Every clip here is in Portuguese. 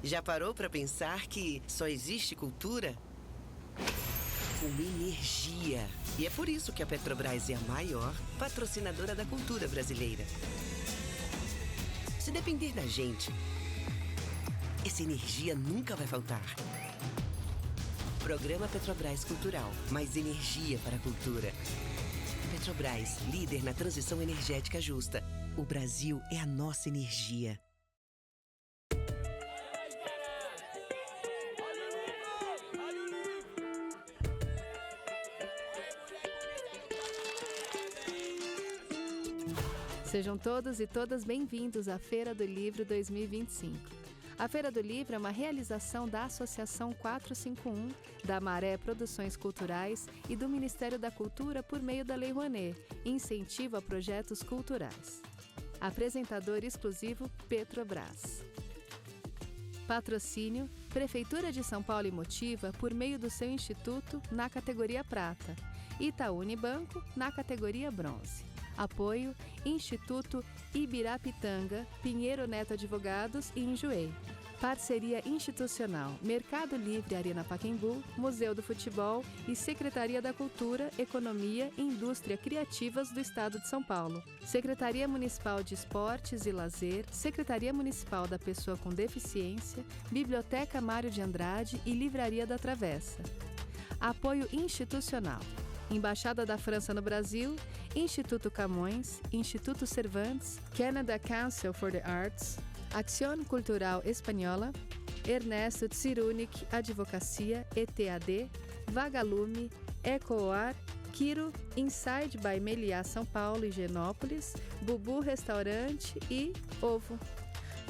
Já parou para pensar que só existe cultura com energia? E é por isso que a Petrobras é a maior patrocinadora da cultura brasileira. Se depender da gente, essa energia nunca vai faltar. Programa Petrobras Cultural. Mais energia para a cultura. Petrobras, líder na transição energética justa. O Brasil é a nossa energia. Sejam todos e todas bem-vindos à Feira do Livro 2025. A Feira do Livro é uma realização da Associação 451, da Maré Produções Culturais e do Ministério da Cultura por meio da Lei Rouanet, incentivo a projetos culturais. Apresentador exclusivo Petrobras. Patrocínio Prefeitura de São Paulo e Motiva por meio do seu instituto na categoria Prata, Itaú Unibanco na categoria Bronze. Apoio Instituto Ibirapitanga, Pinheiro Neto Advogados e Enjoei. Parceria institucional Mercado Livre Arena Pacaembu, Museu do Futebol e Secretaria da Cultura, Economia e Indústria Criativas do Estado de São Paulo. Secretaria Municipal de Esportes e Lazer, Secretaria Municipal da Pessoa com Deficiência, Biblioteca Mário de Andrade e Livraria da Travessa. Apoio institucional Embaixada da França no Brasil, Instituto Camões, Instituto Cervantes, Canada Council for the Arts, Acción Cultural Espanhola, Ernesto Tsirunik Advocacia, ETAD, Vagalume, Ecoar, Quiro, Inside by Meliá São Paulo e Genópolis, Bubu Restaurante e Ovo.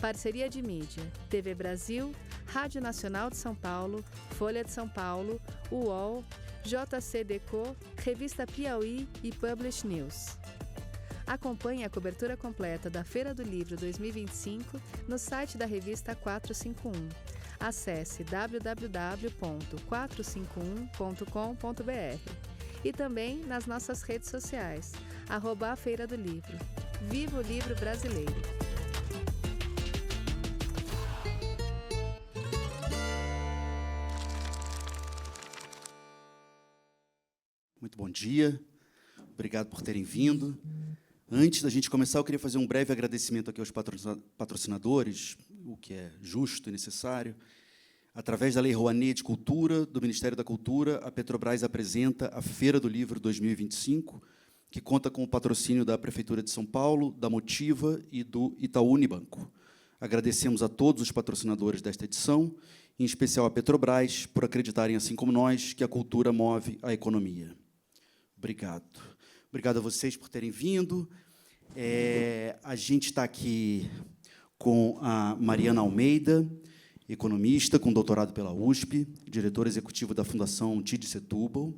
Parceria de mídia, TV Brasil, Rádio Nacional de São Paulo, Folha de São Paulo, UOL, JCDecO, Revista Piauí e Publish News. Acompanhe a cobertura completa da Feira do Livro 2025 no site da revista 451. Acesse www.451.com.br e também nas nossas redes sociais, @a Feira do Livro. Viva o livro brasileiro! Muito bom dia, obrigado por terem vindo. Antes da gente começar, eu queria fazer um breve agradecimento aqui aos patrocinadores, o que é justo e necessário. Através da Lei Rouanet de Cultura, do Ministério da Cultura, a Petrobras apresenta a Feira do Livro 2025, que conta com o patrocínio da Prefeitura de São Paulo, da Motiva e do Itaú Unibanco. Agradecemos a todos os patrocinadores desta edição, em especial a Petrobras, por acreditarem, assim como nós, que a cultura move a economia. Obrigado. Obrigado a vocês por terem vindo. A gente está aqui com a Mariana Almeida, economista com doutorado pela USP, diretora executiva da Fundação TID Setúbal.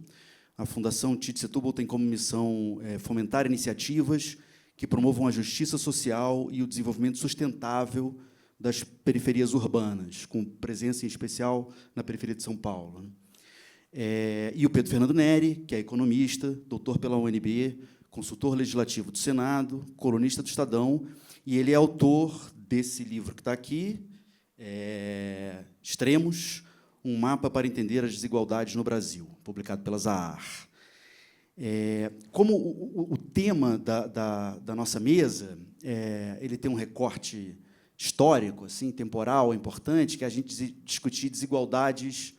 A Fundação TID Setúbal tem como missão fomentar iniciativas que promovam a justiça social e o desenvolvimento sustentável das periferias urbanas, com presença em especial na periferia de São Paulo. E o Pedro Fernando Neri, que é economista, doutor pela UNB, consultor legislativo do Senado, colunista do Estadão, e ele é autor desse livro que está aqui, Extremos, um mapa para entender as desigualdades no Brasil, publicado pela Zahar. Como o tema da nossa mesa, ele tem um recorte histórico, assim, temporal, importante, que é a gente discutir desigualdades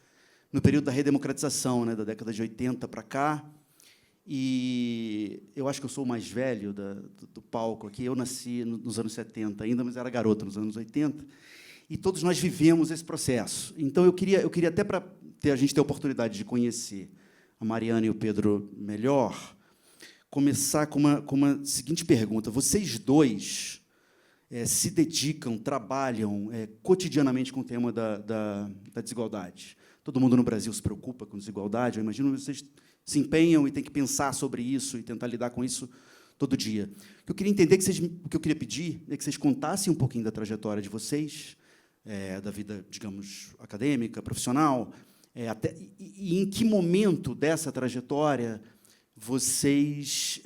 no período da redemocratização, né, da década de 80 para cá. E eu acho que eu sou o mais velho do palco aqui. Eu nasci nos anos 70 ainda, mas era garoto nos anos 80. E todos nós vivemos esse processo. Então, eu queria até, para a gente ter a oportunidade de conhecer a Mariana e o Pedro melhor, começar com uma seguinte pergunta. Vocês dois se dedicam, trabalham cotidianamente com o tema da desigualdade. Todo mundo no Brasil se preocupa com desigualdade. Eu imagino que vocês se empenham e têm que pensar sobre isso e tentar lidar com isso todo dia. O que eu queria entender, o que eu queria pedir, é que vocês contassem um pouquinho da trajetória de vocês, da vida, digamos, acadêmica, profissional, e em que momento dessa trajetória vocês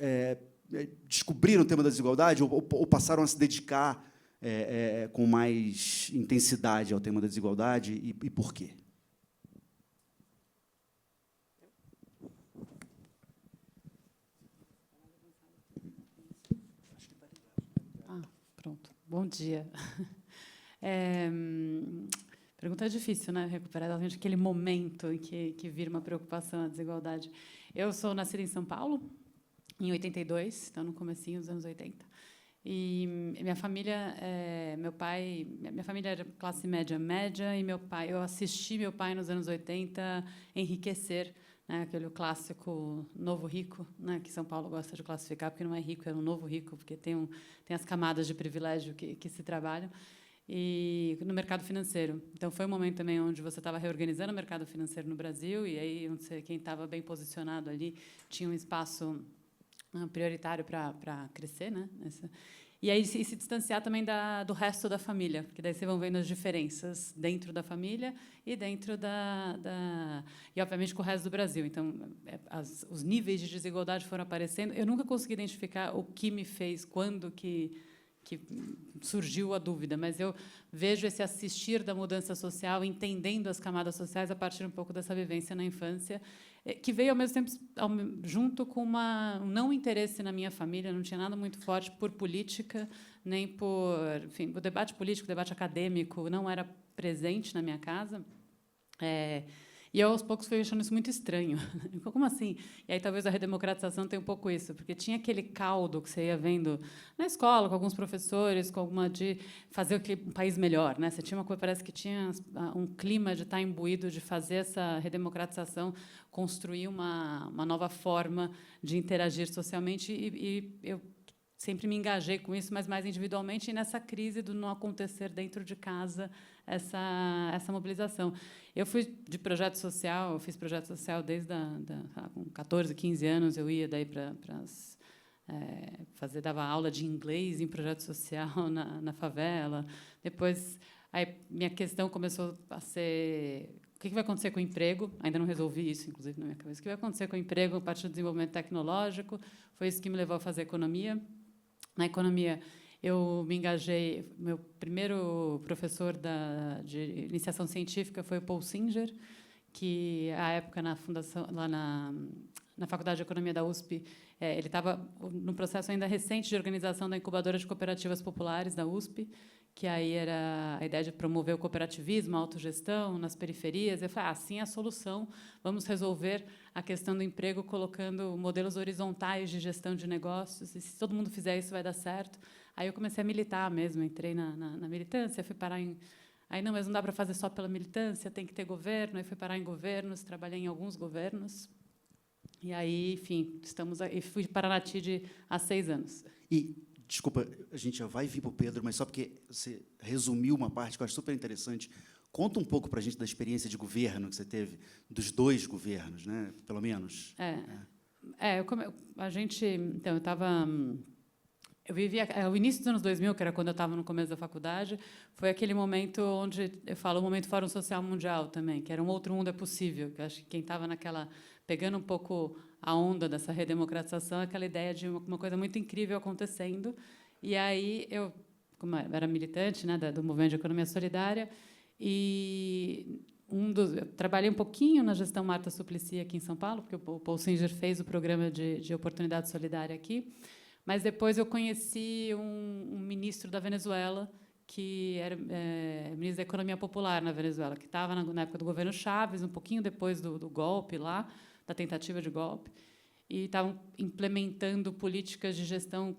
descobriram o tema da desigualdade ou passaram a se dedicar com mais intensidade ao tema da desigualdade e por quê? Pronto. Bom dia. Pergunta difícil, né? Recuperar exatamente aquele momento em que vira uma preocupação a desigualdade. Eu sou nascida em São Paulo, em 82, então no comecinho dos anos 80. E minha família, minha família era classe média, e eu assisti meu pai nos anos 80 enriquecer, né, aquele clássico novo rico, né, que São Paulo gosta de classificar, porque não é rico, é um novo rico, porque tem as camadas de privilégio que se trabalham, e no mercado financeiro. Então, foi um momento também onde você estava reorganizando o mercado financeiro no Brasil, e aí quem estava bem posicionado ali tinha um espaço prioritário para crescer, né? E aí se distanciar também do resto da família, porque daí vocês vão vendo as diferenças dentro da família e dentro e obviamente com o resto do Brasil. Então os níveis de desigualdade foram aparecendo. Eu nunca consegui identificar o que me fez, quando que surgiu a dúvida, mas eu vejo esse assistir da mudança social, entendendo as camadas sociais a partir um pouco dessa vivência na infância, que veio ao mesmo tempo junto com um não interesse na minha família, não tinha nada muito forte por política, nem por, enfim, o debate político, o debate acadêmico não era presente na minha casa. E eu, aos poucos, fui achando isso muito estranho. Como assim? E aí, talvez, a redemocratização tenha um pouco isso, porque tinha aquele caldo que você ia vendo na escola, com alguns professores, com alguma de fazer um país melhor, né? Você tinha uma coisa, parece que tinha um clima de estar imbuído de fazer essa redemocratização, construir uma nova forma de interagir socialmente, e eu sempre me engajei com isso, mas mais individualmente, e nessa crise do não acontecer dentro de casa essa mobilização. Eu fui de projeto social, eu fiz projeto social desde com 14, 15 anos, eu ia daí dava aula de inglês em projeto social na favela. Depois, aí, minha questão começou a ser: o que vai acontecer com o emprego? Ainda não resolvi isso, inclusive, na minha cabeça. O que vai acontecer com o emprego a partir do desenvolvimento tecnológico? Foi isso que me levou a fazer economia. Na economia, eu me engajei. Meu primeiro professor de iniciação científica foi o Paul Singer, que, à época, na fundação, lá na Faculdade de Economia da USP, ele estava no processo ainda recente de organização da incubadora de cooperativas populares da USP, que aí era a ideia de promover o cooperativismo, a autogestão nas periferias. Eu falei, assim é a solução, vamos resolver a questão do emprego colocando modelos horizontais de gestão de negócios, e se todo mundo fizer isso vai dar certo. Aí eu comecei a militar mesmo, entrei na militância, fui parar em... Aí não, mas não dá para fazer só pela militância, tem que ter governo. Aí fui parar em governos, trabalhei em alguns governos. E aí, enfim, fui para a NATID há 6 anos. E, desculpa, a gente já vai vir para o Pedro, mas só porque você resumiu uma parte que eu acho super interessante. Conta um pouco para a gente da experiência de governo que você teve, dos 2 governos, né? Pelo menos. Então, eu estava... Eu vivia o início dos anos 2000, que era quando eu estava no começo da faculdade, foi aquele momento onde eu falo o momento Fórum Social Mundial também, que era um outro mundo é possível, que eu acho que quem estava pegando um pouco a onda dessa redemocratização, aquela ideia de uma coisa muito incrível acontecendo. E aí eu, como eu era militante, né, do movimento de economia solidária, e eu trabalhei um pouquinho na gestão Marta Suplicy aqui em São Paulo, porque o Paul Singer fez o programa de oportunidade solidária aqui. Mas depois eu conheci um ministro da Venezuela, que era ministro da Economia Popular na Venezuela, que estava na época do governo Chávez, um pouquinho depois do golpe lá, da tentativa de golpe, e estavam implementando políticas de gestão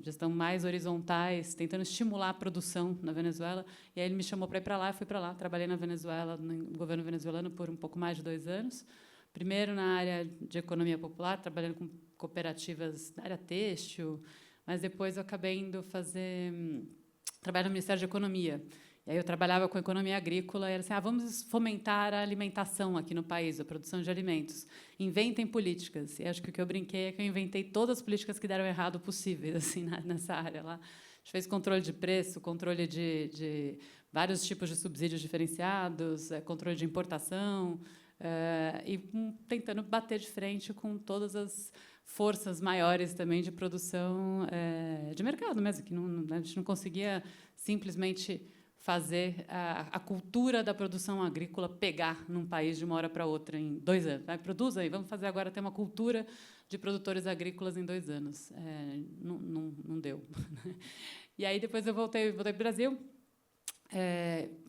gestão mais horizontais, tentando estimular a produção na Venezuela. E aí ele me chamou para ir para lá, eu fui para lá, trabalhei na Venezuela, no governo venezuelano, por um pouco mais de 2 anos. Primeiro na área de economia popular, trabalhando com cooperativas na área têxtil, mas depois eu acabei indo trabalhar no Ministério de Economia. E aí eu trabalhava com economia agrícola, e era assim, vamos fomentar a alimentação aqui no país, a produção de alimentos. Inventem políticas. E acho que o que eu brinquei é que eu inventei todas as políticas que deram errado possíveis assim, nessa área lá. A gente fez controle de preço, controle de vários tipos de subsídios diferenciados, controle de importação, e tentando bater de frente com todas as forças maiores também de produção de mercado mesmo, que a gente não conseguia simplesmente fazer a cultura da produção agrícola pegar num país de uma hora para outra em 2 anos. Produz aí, vamos fazer agora ter uma cultura de produtores agrícolas em 2 anos. Não deu. E aí depois eu voltei para o Brasil.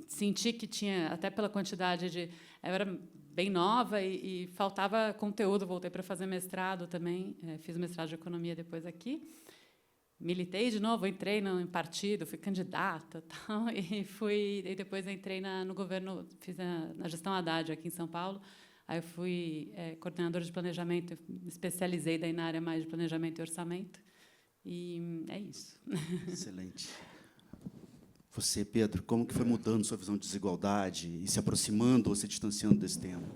Senti que tinha, até pela quantidade de... Eu era bem nova e faltava conteúdo. Voltei para fazer mestrado também. Fiz mestrado de economia depois aqui. Militei de novo, entrei em partido, fui candidata, tal, e depois entrei no governo, fiz na gestão Haddad aqui em São Paulo. Aí eu fui coordenadora de planejamento, me especializei daí na área mais de planejamento e orçamento. E é isso. Excelente. Você, Pedro, como que foi mudando sua visão de desigualdade e se aproximando ou se distanciando desse tema?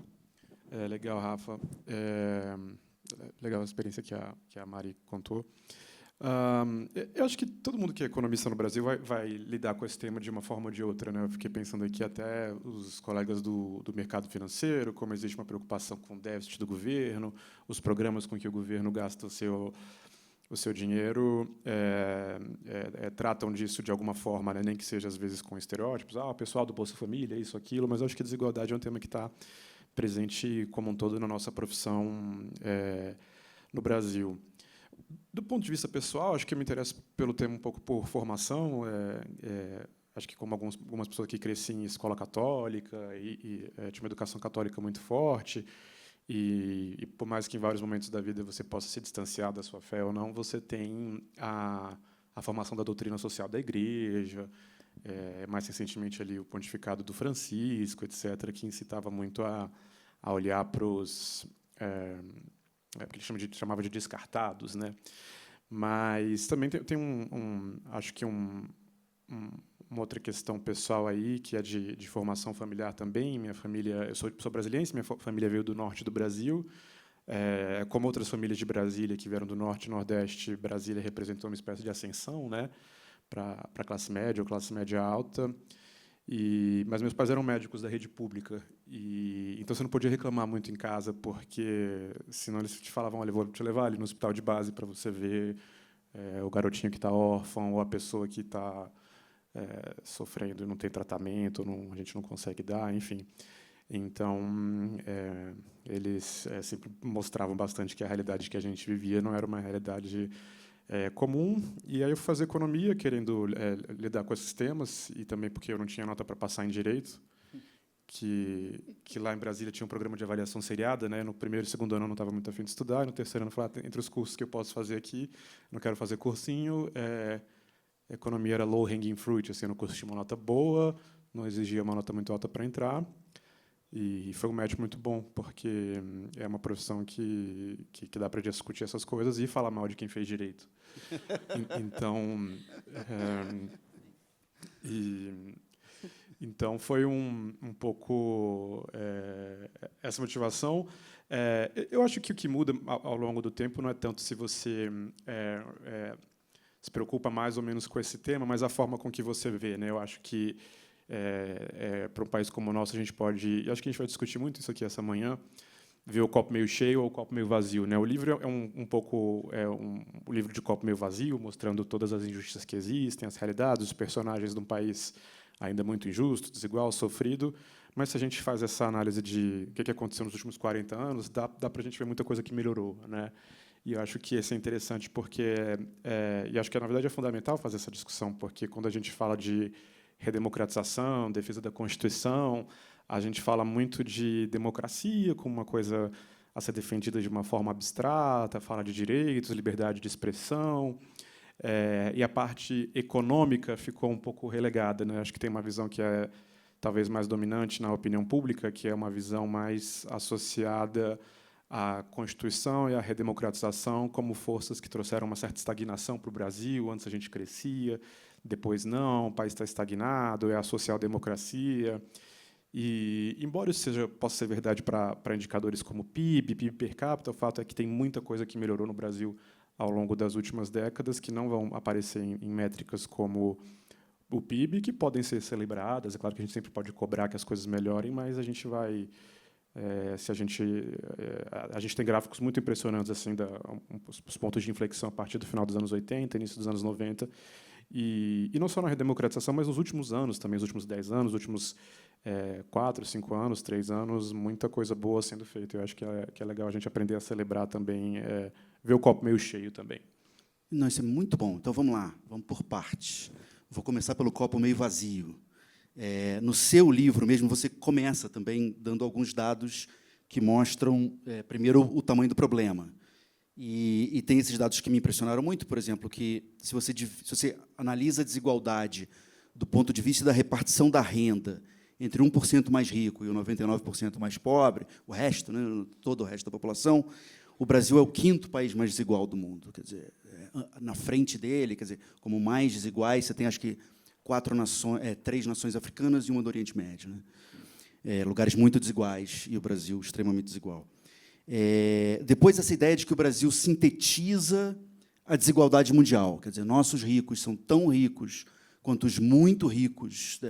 Legal, Rafa. Legal a experiência que a Mari contou. Eu acho que todo mundo que é economista no Brasil vai lidar com esse tema de uma forma ou de outra, né? Eu fiquei pensando aqui até os colegas do mercado financeiro, como existe uma preocupação com o déficit do governo, os programas com que o governo gasta o seu dinheiro, tratam disso de alguma forma, né? Nem que seja às vezes com estereótipos, o pessoal do Bolsa Família, isso, aquilo, mas eu acho que a desigualdade é um tema que está presente como um todo na nossa profissão no Brasil. Do ponto de vista pessoal, acho que eu me interesso pelo tema um pouco por formação. Acho que, como algumas pessoas que cresci em escola católica e tinha uma educação católica muito forte, e por mais que em vários momentos da vida você possa se distanciar da sua fé ou não, você tem a formação da doutrina social da Igreja, mais recentemente ali o pontificado do Francisco, etc., que incitava muito a olhar para os... porque ele chamava de descartados, né? Mas também tem acho que uma outra questão pessoal aí, que é de formação familiar também. Minha família, eu sou brasiliense, minha família veio do norte do Brasil. Como outras famílias de Brasília que vieram do norte e nordeste, Brasília representou uma espécie de ascensão, né, para a classe média ou classe média alta. Mas meus pais eram médicos da rede pública, então você não podia reclamar muito em casa, porque senão eles te falavam: olha, vou te levar ali no hospital de base para você ver o garotinho que está órfão ou a pessoa que está sofrendo e não tem tratamento, a gente não consegue dar, enfim. Então, eles sempre mostravam bastante que a realidade que a gente vivia não era uma realidade comum. E aí eu fui fazer economia, querendo lidar com esses temas, e também porque eu não tinha nota para passar em direito, que lá em Brasília tinha um programa de avaliação seriada, né? No primeiro e segundo ano eu não estava muito afim de estudar, e no terceiro ano eu falei: entre os cursos que eu posso fazer aqui, não quero fazer cursinho. Economia era low hanging fruit, assim, no curso tinha uma nota boa, não exigia uma nota muito alta para entrar. E foi um match muito bom, porque é uma profissão que dá para discutir essas coisas e falar mal de quem fez direito. Então foi um pouco essa motivação. Eu acho que o que muda ao longo do tempo não é tanto se você se preocupa mais ou menos com esse tema, mas a forma com que você vê, né? Eu acho que para um país como o nosso, a gente pode... Acho que a gente vai discutir muito isso aqui essa manhã, ver o copo meio cheio ou o copo meio vazio, né? O livro é um livro de copo meio vazio, mostrando todas as injustiças que existem, as realidades, os personagens de um país ainda muito injusto, desigual, sofrido. Mas se a gente faz essa análise de o que aconteceu nos últimos 40 anos, dá para a gente ver muita coisa que melhorou, né? E eu acho que isso é interessante porque... e acho que, na verdade, é fundamental fazer essa discussão, porque quando a gente fala de redemocratização, defesa da Constituição, a gente fala muito de democracia como uma coisa a ser defendida de uma forma abstrata, fala de direitos, liberdade de expressão, e a parte econômica ficou um pouco relegada, né? Acho que tem uma visão que é talvez mais dominante na opinião pública, que é uma visão mais associada à Constituição e à redemocratização como forças que trouxeram uma certa estagnação para o Brasil. Antes a gente crescia, depois não, o país está estagnado, é a social-democracia. E, embora isso possa ser verdade para indicadores como PIB per capita, o fato é que tem muita coisa que melhorou no Brasil ao longo das últimas décadas, que não vão aparecer em métricas como o PIB, que podem ser celebradas. É claro que a gente sempre pode cobrar que as coisas melhorem, mas a gente vai Se a gente tem gráficos muito impressionantes assim os pontos de inflexão a partir do final dos anos 80, início dos anos 90, e não só na redemocratização, mas nos últimos anos também, os últimos 10 anos, os últimos 4, 5 anos, 3 anos, muita coisa boa sendo feita. Eu acho que é legal a gente aprender a celebrar também, ver o copo meio cheio também. Não, isso é muito bom. Então, vamos lá, vamos por partes. Vou começar pelo copo meio vazio. No seu livro mesmo, você começa também dando alguns dados que mostram, primeiro, o tamanho do problema. E tem esses dados que me impressionaram muito, por exemplo, que se você analisa a desigualdade do ponto de vista da repartição da renda entre 1% mais rico e o 99% mais pobre, o resto, né, todo o resto da população, o Brasil é o 5º país mais desigual do mundo. Quer dizer, na frente dele, quer dizer, como mais desiguais, você tem, acho que, 3 nações africanas e uma do Oriente Médio, né? Lugares muito desiguais, e o Brasil extremamente desigual. Depois, essa ideia de que o Brasil sintetiza a desigualdade mundial. Quer dizer, nossos ricos são tão ricos quanto os muito ricos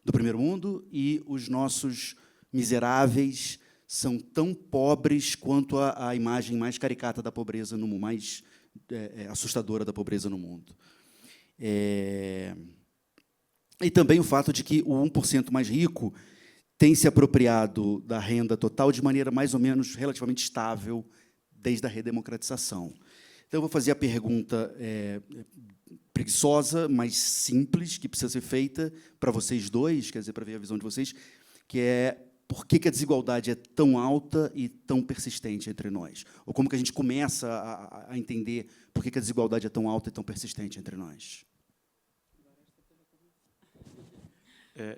do primeiro mundo, e os nossos miseráveis são tão pobres quanto a imagem mais caricata da pobreza no mundo, mais assustadora da pobreza no mundo. E também o fato de que o 1% mais rico tem se apropriado da renda total de maneira mais ou menos relativamente estável desde a redemocratização. Então, eu vou fazer a pergunta preguiçosa, mas simples, que precisa ser feita para vocês dois, quer dizer, para ver a visão de vocês, que é: por que a desigualdade é tão alta e tão persistente entre nós? Ou como que a gente começa a entender por que a desigualdade é tão alta e tão persistente entre nós?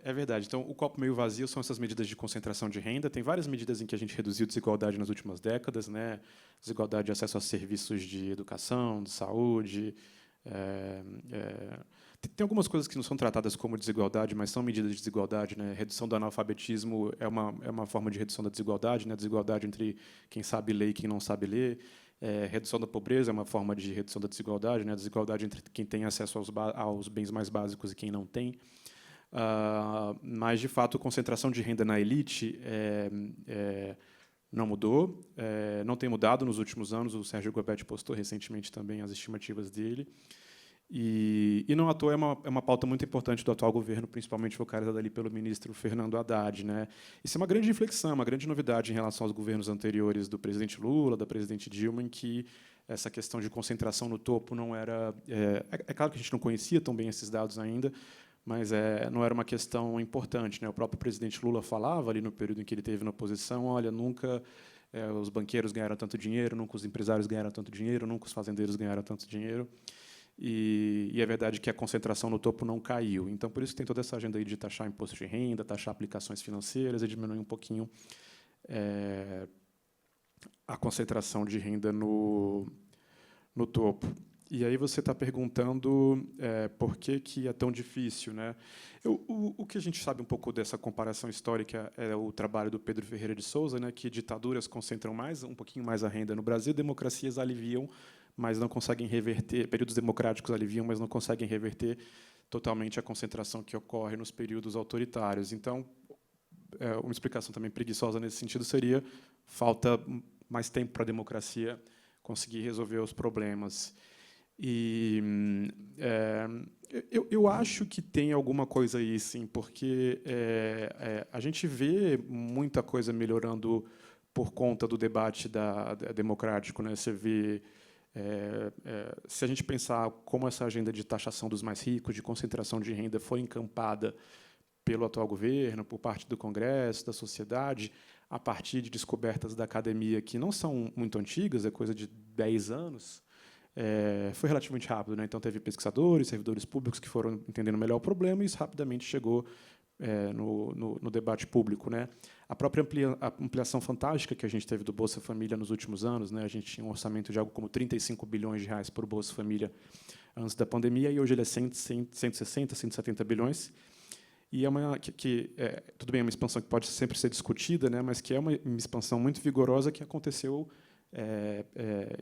É verdade. Então, o copo meio vazio são essas medidas de concentração de renda. Tem várias medidas em que a gente reduziu desigualdade nas últimas décadas, né? Desigualdade de acesso a serviços de educação, de saúde. Tem algumas coisas que não são tratadas como desigualdade, mas são medidas de desigualdade, né? Redução do analfabetismo é uma forma de redução da desigualdade, né? Desigualdade entre quem sabe ler e quem não sabe ler. Redução da pobreza é uma forma de redução da desigualdade, né? Desigualdade entre quem tem acesso aos bens mais básicos e quem não tem. Mas, de fato, a concentração de renda na elite não mudou, não tem mudado nos últimos anos. O Sérgio Gobetti postou recentemente também as estimativas dele. E não à toa é uma pauta muito importante do atual governo, principalmente focalizada ali pelo ministro Fernando Haddad, né? Isso é uma grande inflexão, uma grande novidade em relação aos governos anteriores do presidente Lula, da presidente Dilma, em que essa questão de concentração no topo não era... É claro que a gente não conhecia tão bem esses dados ainda, mas não era uma questão importante, né? O próprio presidente Lula falava, ali no período em que ele esteve na oposição: olha, nunca os banqueiros ganharam tanto dinheiro, nunca os empresários ganharam tanto dinheiro, nunca os fazendeiros ganharam tanto dinheiro. E é verdade que a concentração no topo não caiu. Então, por isso que tem toda essa agenda aí de taxar imposto de renda, taxar aplicações financeiras e diminuir um pouquinho a concentração de renda no topo. E aí você está perguntando por que é tão difícil, né? O que a gente sabe um pouco dessa comparação histórica é o trabalho do Pedro Ferreira de Souza, né, que ditaduras concentram um pouquinho mais a renda no Brasil, democracias aliviam, mas não conseguem reverter, períodos democráticos aliviam, mas não conseguem reverter totalmente a concentração que ocorre nos períodos autoritários. Então, uma explicação também preguiçosa nesse sentido seria: falta mais tempo para a democracia conseguir resolver os problemas. E eu acho que tem alguma coisa aí, sim, porque a gente vê muita coisa melhorando por conta do debate democrático, né? Você vê, se a gente pensar como essa agenda de taxação dos mais ricos, de concentração de renda, foi encampada pelo atual governo, por parte do Congresso, da sociedade, a partir de descobertas da academia que não são muito antigas, é coisa de 10 anos, foi relativamente rápido, né? Então, teve pesquisadores, servidores públicos que foram entendendo melhor o problema, e isso rapidamente chegou no debate público, né? A própria ampliação fantástica que a gente teve do Bolsa Família nos últimos anos, né? A gente tinha um orçamento de algo como 35 bilhões de reais para o Bolsa Família antes da pandemia, e hoje ele é 160, 170 bilhões. E tudo bem, é uma expansão que pode sempre ser discutida, né? Mas que é uma expansão muito vigorosa que aconteceu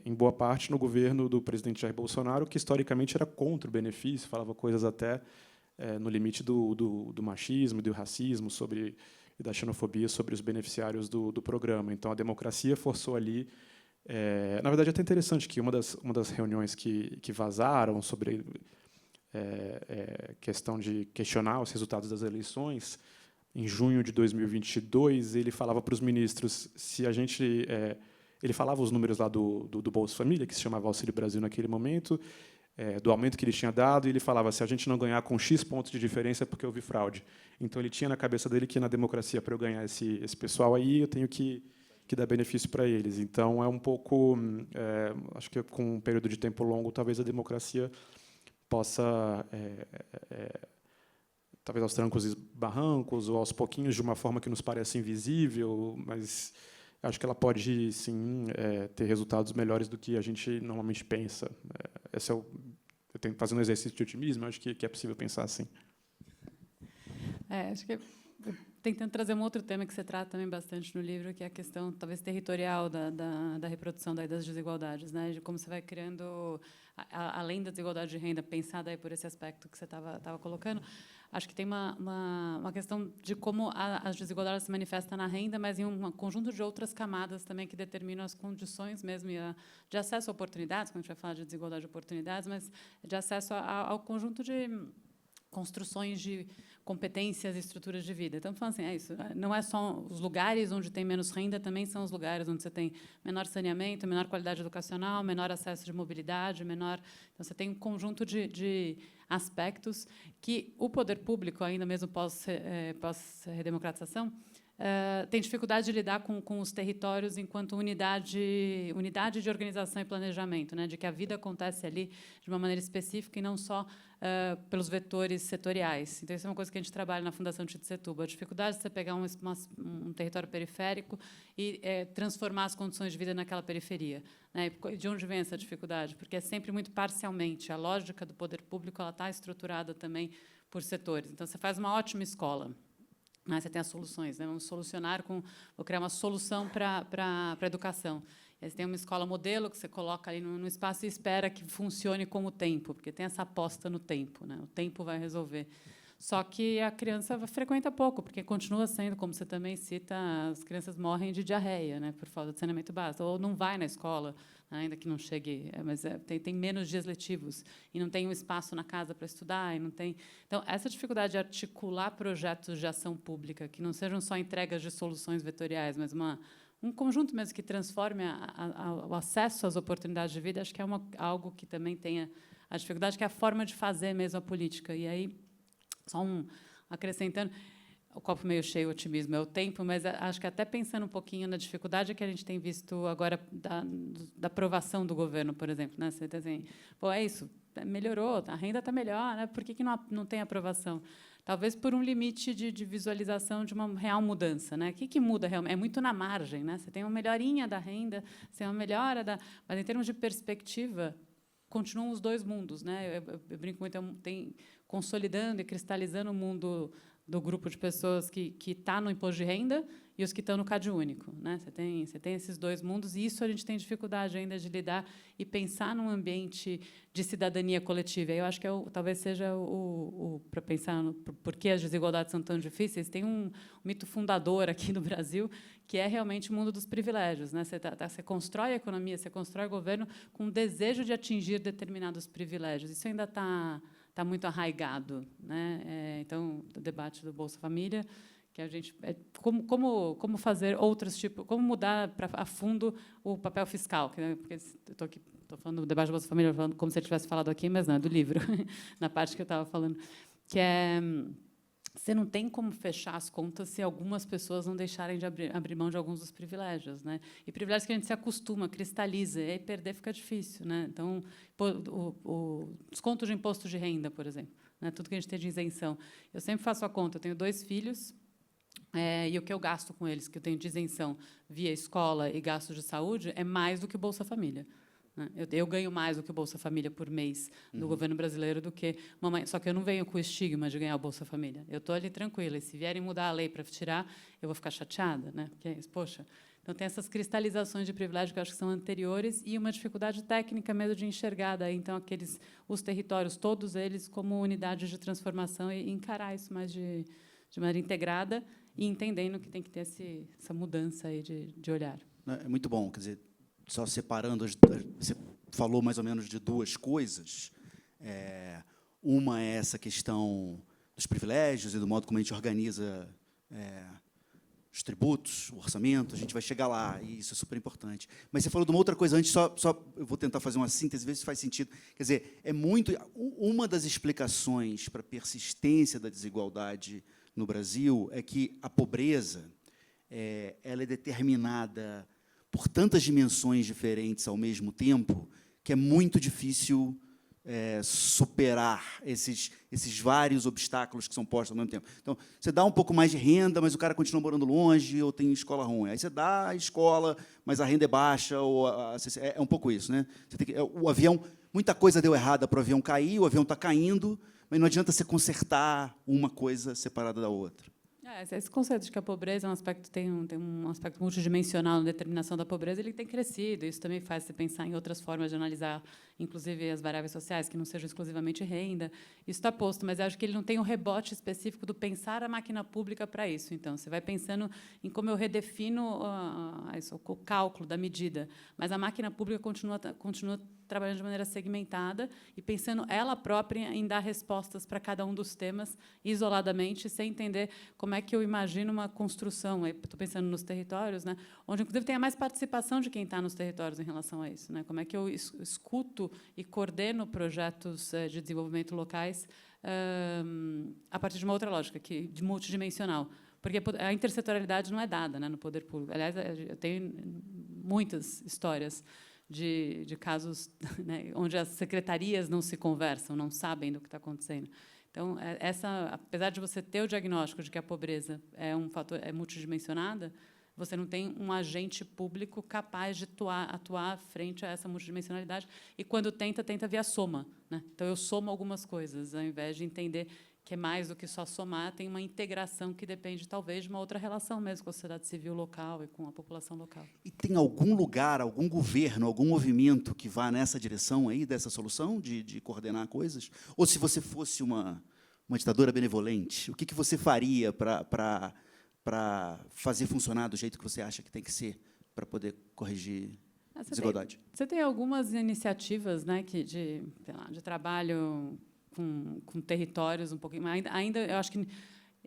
em boa parte no governo do presidente Jair Bolsonaro, que historicamente era contra o benefício, falava coisas até no limite do machismo e do racismo sobre e da xenofobia sobre os beneficiários do programa. Então, a democracia forçou ali... na verdade, é até interessante que uma das reuniões que vazaram sobre questão de questionar os resultados das eleições, em junho de 2022, ele falava para os ministros, se a gente... ele falava os números lá do Bolsa Família, que se chamava Auxílio Brasil naquele momento, do aumento que ele tinha dado, e ele falava, se a gente não ganhar com X pontos de diferença é porque houve fraude. Então, ele tinha na cabeça dele que, na democracia, para eu ganhar esse pessoal aí, eu tenho que dar benefício para eles. Então, é um pouco... acho que, com um período de tempo longo, talvez a democracia possa... talvez aos trancos e barrancos, ou aos pouquinhos, de uma forma que nos parece invisível, mas acho que ela pode, sim, ter resultados melhores do que a gente normalmente pensa. Esse eu tenho fazendo um exercício de otimismo, acho que é possível pensar assim. Acho que tentando trazer um outro tema que você trata também bastante no livro, que é a questão, talvez, territorial da reprodução das desigualdades, né? De como você vai criando, além da desigualdade de renda, pensada aí por esse aspecto que você estava colocando. Acho que tem uma questão de como as desigualdades se manifestam na renda, mas em um conjunto de outras camadas também que determinam as condições mesmo de acesso a oportunidades, quando a gente vai falar de desigualdade de oportunidades, mas de acesso ao conjunto de construções de competências e estruturas de vida. Então, falando assim, isso. Não é só os lugares onde tem menos renda, também são os lugares onde você tem menor saneamento, menor qualidade educacional, menor acesso de mobilidade, menor... Então, você tem um conjunto de aspectos que o poder público, ainda mesmo pós-redemocratização, tem dificuldade de lidar com os territórios enquanto unidade de organização e planejamento, né, de que a vida acontece ali de uma maneira específica e não só pelos vetores setoriais. Então, isso é uma coisa que a gente trabalha na Fundação Tite Setúbal. A dificuldade de você pegar um território periférico e transformar as condições de vida naquela periferia. Né? De onde vem essa dificuldade? Porque é sempre muito parcialmente. A lógica do poder público ela está estruturada também por setores. Então, você faz uma ótima escola. Você tem as soluções, né? Vamos solucionar vou criar uma solução para a educação. E aí você tem uma escola modelo que você coloca ali no espaço e espera que funcione com o tempo, porque tem essa aposta no tempo, né? O tempo vai resolver. Só que a criança frequenta pouco, porque continua sendo, como você também cita, as crianças morrem de diarreia, né? Por falta de saneamento básico, ou não vai na escola, ainda que não chegue, mas tem menos dias letivos e não tem um espaço na casa para estudar, e não tem. Então, essa dificuldade de articular projetos de ação pública que não sejam só entregas de soluções vetoriais, mas um conjunto mesmo que transforme o acesso às oportunidades de vida, acho que é algo que também tem a dificuldade, que é a forma de fazer mesmo a política. E aí, só acrescentando, o copo meio cheio, o otimismo é o tempo, mas acho que até pensando um pouquinho na dificuldade que a gente tem visto agora da aprovação do governo, por exemplo, né? Você diz assim, pô, é isso, melhorou, a renda está melhor, né? Por que não tem aprovação? Talvez por um limite de visualização de uma real mudança, né? O que muda realmente? É muito na margem, né? Você tem uma melhorinha da renda, você tem uma melhora mas em termos de perspectiva continuam os dois mundos, né? Eu brinco muito, tem consolidando e cristalizando o mundo do grupo de pessoas que está no imposto de renda e os que estão no CadÚnico, né? Você tem esses dois mundos, e isso a gente tem dificuldade ainda de lidar e pensar num ambiente de cidadania coletiva. Eu acho que talvez seja para pensar por que as desigualdades são tão difíceis, tem um mito fundador aqui no Brasil, que é realmente o mundo dos privilégios, né? Você constrói a economia, você constrói o governo com o desejo de atingir determinados privilégios. Isso ainda está muito arraigado, né? Então, o debate do Bolsa Família, que a gente como fazer outros tipos, como mudar a fundo o papel fiscal, né? Porque estou falando do debate do Bolsa Família, falando como se eu tivesse falado aqui, mas não, é do livro, na parte que eu estava falando, que é você não tem como fechar as contas se algumas pessoas não deixarem de abrir mão de alguns dos privilégios, né? E privilégios que a gente se acostuma, cristaliza, e aí perder fica difícil, né? Então, o desconto de imposto de renda, por exemplo, né? Tudo que a gente tem de isenção. Eu sempre faço a conta, eu tenho 2 filhos, e o que eu gasto com eles, que eu tenho de isenção via escola e gastos de saúde, é mais do que o Bolsa Família. Eu ganho mais do que o Bolsa Família por mês do governo brasileiro do que mamãe. Só que eu não venho com o estigma de ganhar o Bolsa Família. Eu estou ali tranquila. E se vierem mudar a lei para tirar, eu vou ficar chateada, né? Porque é isso, poxa. Então, tem essas cristalizações de privilégio que eu acho que são anteriores e uma dificuldade técnica mesmo de enxergar daí, então, os territórios, todos eles, como unidades de transformação e encarar isso mais de maneira integrada e entendendo que tem que ter essa mudança aí de olhar. É muito bom, quer dizer, só separando, você falou mais ou menos de duas coisas. Uma é essa questão dos privilégios e do modo como a gente organiza os tributos, o orçamento, a gente vai chegar lá, e isso é super importante. Mas você falou de uma outra coisa antes, só eu vou tentar fazer uma síntese, ver se faz sentido. Quer dizer, uma das explicações para a persistência da desigualdade no Brasil é que a pobreza ela é determinada por tantas dimensões diferentes ao mesmo tempo que é muito difícil superar esses vários obstáculos que são postos ao mesmo tempo. Então, você dá um pouco mais de renda, mas o cara continua morando longe ou tem escola ruim. Aí você dá a escola, mas a renda é baixa. É um pouco isso, né? O avião, muita coisa deu errada para o avião cair, o avião está caindo, mas não adianta você consertar uma coisa separada da outra. Esse conceito de que a pobreza é um aspecto, tem um aspecto multidimensional na determinação da pobreza, ele tem crescido. Isso também faz você pensar em outras formas de analisar, inclusive as variáveis sociais, que não sejam exclusivamente renda. Isso está posto, mas eu acho que ele não tem um rebote específico do pensar a máquina pública para isso. Então, você vai pensando em como eu redefino o cálculo da medida, mas a máquina pública continua trabalhando de maneira segmentada e pensando ela própria em dar respostas para cada um dos temas isoladamente, sem entender como é que eu imagino uma construção. Estou pensando nos territórios, né, onde, inclusive, tem a mais participação de quem está nos territórios em relação a isso. Né? Como é que eu escuto e coordeno projetos de desenvolvimento locais a partir de uma outra lógica, de multidimensional. Porque a intersetorialidade não é dada, né, no poder público. Aliás, eu tenho muitas histórias de casos, né, onde as secretarias não se conversam, não sabem do que está acontecendo. Então, apesar de você ter o diagnóstico de que a pobreza é um fator multidimensionada, você não tem um agente público capaz de atuar frente a essa multidimensionalidade. E, quando tenta via soma. Né? Então, eu somo algumas coisas, ao invés de entender que é mais do que só somar, tem uma integração que depende, talvez, de uma outra relação mesmo com a sociedade civil local e com a população local. E tem algum lugar, algum governo, algum movimento que vá nessa direção aí, dessa solução, de coordenar coisas? Ou, se você fosse uma ditadura benevolente, o que você faria para fazer funcionar do jeito que você acha que tem que ser para poder corrigir a desigualdade? Você tem algumas iniciativas, né, de trabalho com territórios um pouquinho, mas ainda eu acho que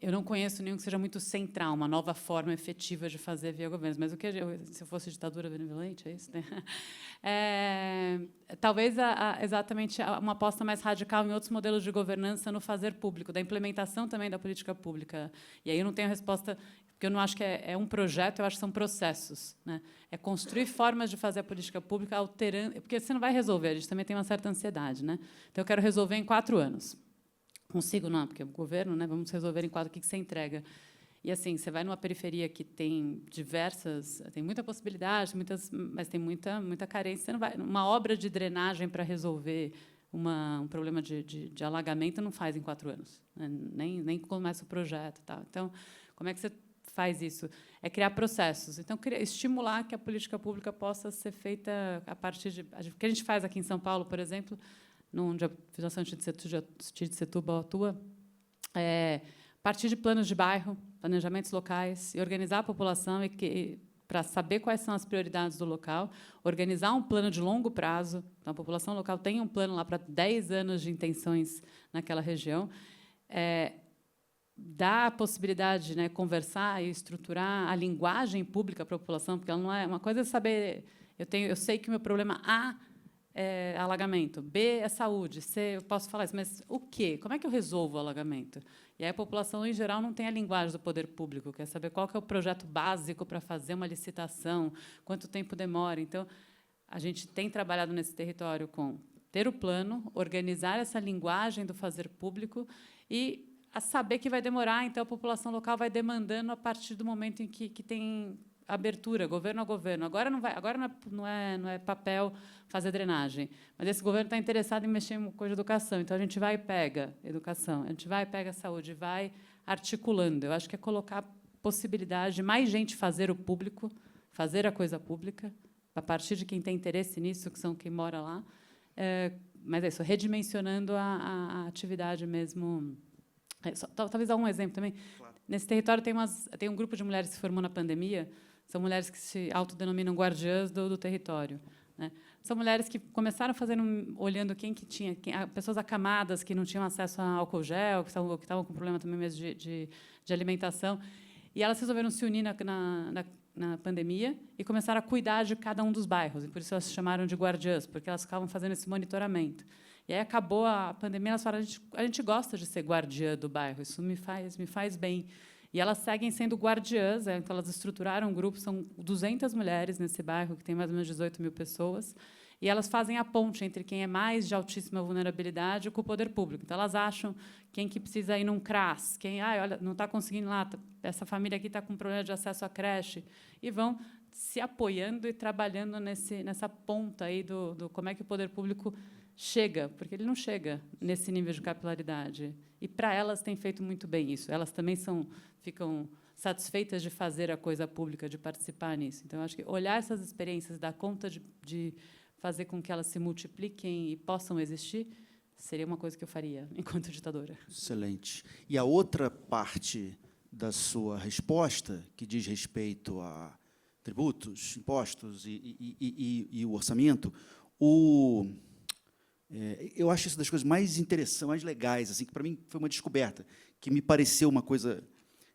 eu não conheço nenhum que seja muito central, uma nova forma efetiva de fazer via governos. Mas se eu fosse ditadura benevolente, é isso, né? Talvez exatamente uma aposta mais radical em outros modelos de governança no fazer público, da implementação também da política pública. E aí eu não tenho resposta, porque eu não acho que é um projeto, eu acho que são processos. Né? É construir formas de fazer a política pública alterando, porque você não vai resolver, a gente também tem uma certa ansiedade. Né? Então, eu quero resolver em 4 anos. Consigo não, porque o governo, né, vamos resolver em 4, o que você entrega. E, assim, você vai numa periferia que tem tem muita possibilidade, mas tem muita carência. Você não vai, uma obra de drenagem para resolver um problema de alagamento não faz em 4 anos. Né? Nem começa o projeto. Tá? Então, como é que você faz isso? É criar processos. Então, estimular que a política pública possa ser feita a partir de... O que a gente faz aqui em São Paulo, por exemplo, onde a Fundação Tite Setúbal atua, a partir de planos de bairro, planejamentos locais, e organizar a população para saber quais são as prioridades do local, organizar um plano de longo prazo. Então, a população local tem um plano lá para 10 anos de intenções naquela região, dar a possibilidade de, né, conversar e estruturar a linguagem pública para a população, porque ela não é uma coisa é saber. Eu sei que o meu problema A é alagamento, B é saúde, C eu posso falar isso, mas o quê? Como é que eu resolvo o alagamento? E aí a população, em geral, não tem a linguagem do poder público, quer saber qual que é o projeto básico para fazer uma licitação, quanto tempo demora. Então, a gente tem trabalhado nesse território com ter o plano, organizar essa linguagem do fazer público e a saber que vai demorar, então a população local vai demandando a partir do momento em que tem abertura, governo a governo. Agora não é papel fazer drenagem, mas esse governo está interessado em mexer em coisa de educação, então a gente vai e pega educação, a gente vai e pega saúde, vai articulando. Eu acho que é colocar possibilidade de mais gente fazer o público, fazer a coisa pública, a partir de quem tem interesse nisso, que são quem mora lá, mas é isso, redimensionando a atividade mesmo. Talvez dar um exemplo também. Claro. Nesse território tem um grupo de mulheres que se formou na pandemia, são mulheres que se autodenominam guardiãs do território, né? São mulheres que começaram olhando quem que tinha, pessoas acamadas que não tinham acesso a álcool gel, que estavam com problema também mesmo de alimentação, e elas resolveram se unir na pandemia e começaram a cuidar de cada um dos bairros, e por isso elas se chamaram de guardiãs, porque elas ficavam fazendo esse monitoramento. E aí acabou a pandemia, elas falaram: a gente gosta de ser guardiã do bairro, isso me faz bem. E elas seguem sendo guardiãs, então elas estruturaram um grupo, são 200 mulheres nesse bairro, que tem mais ou menos 18 mil pessoas, e elas fazem a ponte entre quem é mais de altíssima vulnerabilidade com o poder público. Então, elas acham quem que precisa ir num CRAS, quem olha, não está conseguindo lá, essa família aqui está com problema de acesso à creche, e vão se apoiando e trabalhando nessa ponta aí do como é que o poder público chega, porque ele não chega nesse nível de capilaridade. E, para elas, tem feito muito bem isso. Elas também ficam satisfeitas de fazer a coisa pública, de participar nisso. Então, eu acho que olhar essas experiências, dar conta de fazer com que elas se multipliquem e possam existir, seria uma coisa que eu faria enquanto ditadora. Excelente. E a outra parte da sua resposta, que diz respeito a tributos, impostos e o orçamento, eu acho isso das coisas mais interessantes, mais legais, assim, que para mim foi uma descoberta, que me pareceu uma coisa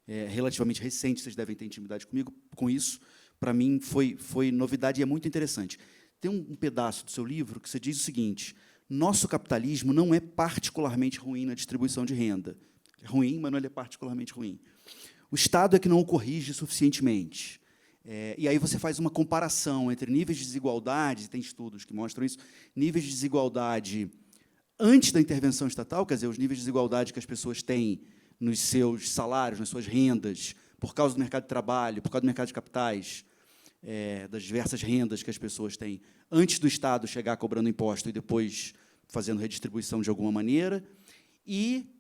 relativamente recente, vocês devem ter intimidade comigo com isso, para mim foi novidade e é muito interessante. Tem um pedaço do seu livro que você diz o seguinte: nosso capitalismo não é particularmente ruim na distribuição de renda. É ruim, mas não é particularmente ruim. O Estado é que não o corrige suficientemente. E aí você faz uma comparação entre níveis de desigualdade, e tem estudos que mostram isso, níveis de desigualdade antes da intervenção estatal, quer dizer, os níveis de desigualdade que as pessoas têm nos seus salários, nas suas rendas, por causa do mercado de trabalho, por causa do mercado de capitais, das diversas rendas que as pessoas têm, antes do Estado chegar cobrando imposto e depois fazendo redistribuição de alguma maneira, e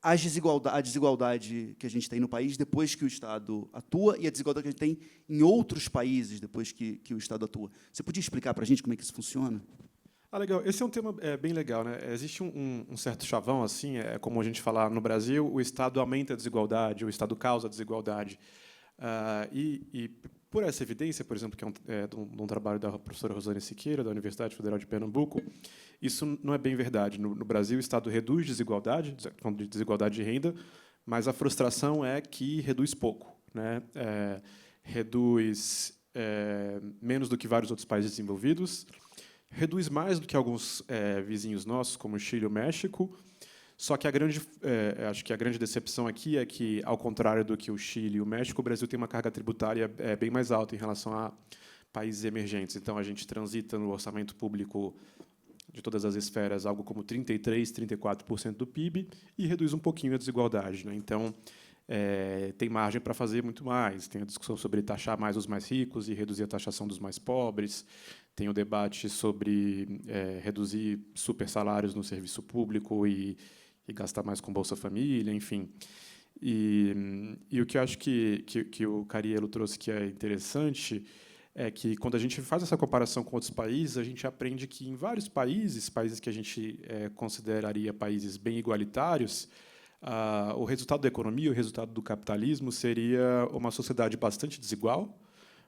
a desigualdade que a gente tem no país depois que o Estado atua e a desigualdade que a gente tem em outros países depois que o Estado atua. Você podia explicar para a gente como é que isso funciona? Legal. Esse é um tema bem legal, né? Existe um certo chavão, assim, como a gente fala no Brasil, o Estado aumenta a desigualdade, o Estado causa a desigualdade. E por essa evidência, por exemplo, que é de um trabalho da professora Rosane Siqueira, da Universidade Federal de Pernambuco, isso não é bem verdade. No Brasil, o Estado reduz desigualdade, falando de desigualdade de renda, mas a frustração é que reduz pouco, né? Reduz menos do que vários outros países desenvolvidos, reduz mais do que alguns vizinhos nossos, como o Chile e o México. Só que acho que a grande decepção aqui é que, ao contrário do que o Chile e o México, o Brasil tem uma carga tributária bem mais alta em relação a países emergentes. Então, a gente transita no orçamento público de todas as esferas algo como 33%, 34% do PIB e reduz um pouquinho a desigualdade, né? Então, tem margem para fazer muito mais. Tem a discussão sobre taxar mais os mais ricos e reduzir a taxação dos mais pobres. Tem o debate sobre reduzir super salários no serviço público e gastar mais com Bolsa Família, enfim. E o que eu acho que o Cariello trouxe que é interessante é que, quando a gente faz essa comparação com outros países, a gente aprende que, em vários países que a gente consideraria países bem igualitários, o resultado da economia, o resultado do capitalismo, seria uma sociedade bastante desigual,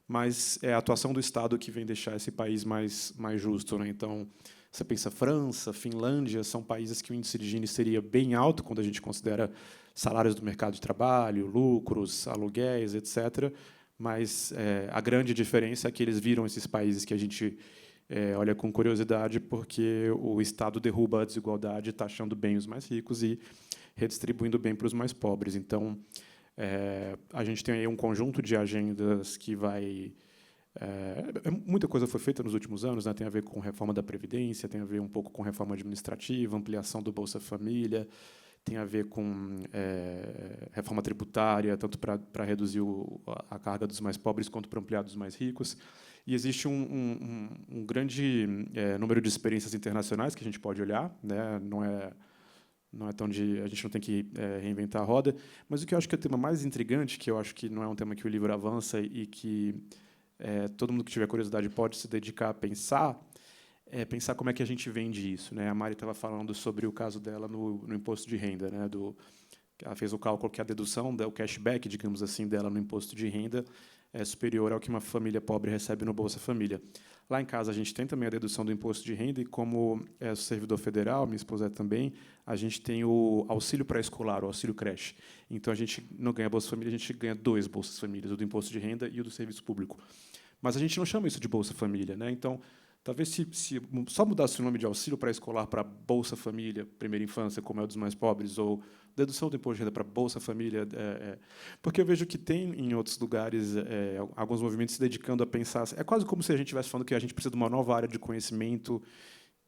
mas é a atuação do Estado que vem deixar esse país mais justo, né? Então, você pensa França, Finlândia, são países que o índice de Gini seria bem alto quando a gente considera salários do mercado de trabalho, lucros, aluguéis, etc. Mas a grande diferença é que eles viram esses países que a gente olha com curiosidade, porque o Estado derruba a desigualdade, taxando bem os mais ricos e redistribuindo bem para os mais pobres. Então, a gente tem aí um conjunto de agendas que vai... muita coisa foi feita nos últimos anos, né? Tem a ver com reforma da Previdência, tem a ver um pouco com reforma administrativa, ampliação do Bolsa Família, tem a ver com reforma tributária, tanto para reduzir a carga dos mais pobres quanto para ampliar dos mais ricos. E existe um grande número de experiências internacionais que a gente pode olhar, né? Não é tão a gente não tem que reinventar a roda, mas o que eu acho que é o tema mais intrigante, que eu acho que não é um tema que o livro avança e que todo mundo que tiver curiosidade pode se dedicar a pensar, pensar como é que a gente vende isso, né? A Mari estava falando sobre o caso dela no imposto de renda, né? ela fez o cálculo que a dedução, o cashback, digamos assim, dela no imposto de renda é superior ao que uma família pobre recebe no Bolsa Família. Lá em casa, a gente tem também a dedução do imposto de renda, e como é servidor federal, minha esposa também, a gente tem o auxílio pré-escolar, o auxílio creche. Então, a gente não ganha Bolsa Família, a gente ganha 2 Bolsas Famílias, o do imposto de renda e o do serviço público. Mas a gente não chama isso de Bolsa Família, né? Então, talvez se só mudasse o nome de auxílio pré-escolar para Bolsa Família, primeira infância, como é o dos mais pobres, ou dedução do imposto de renda para Bolsa Família, porque eu vejo que tem, em outros lugares, alguns movimentos se dedicando a pensar. É quase como se a gente estivesse falando que a gente precisa de uma nova área de conhecimento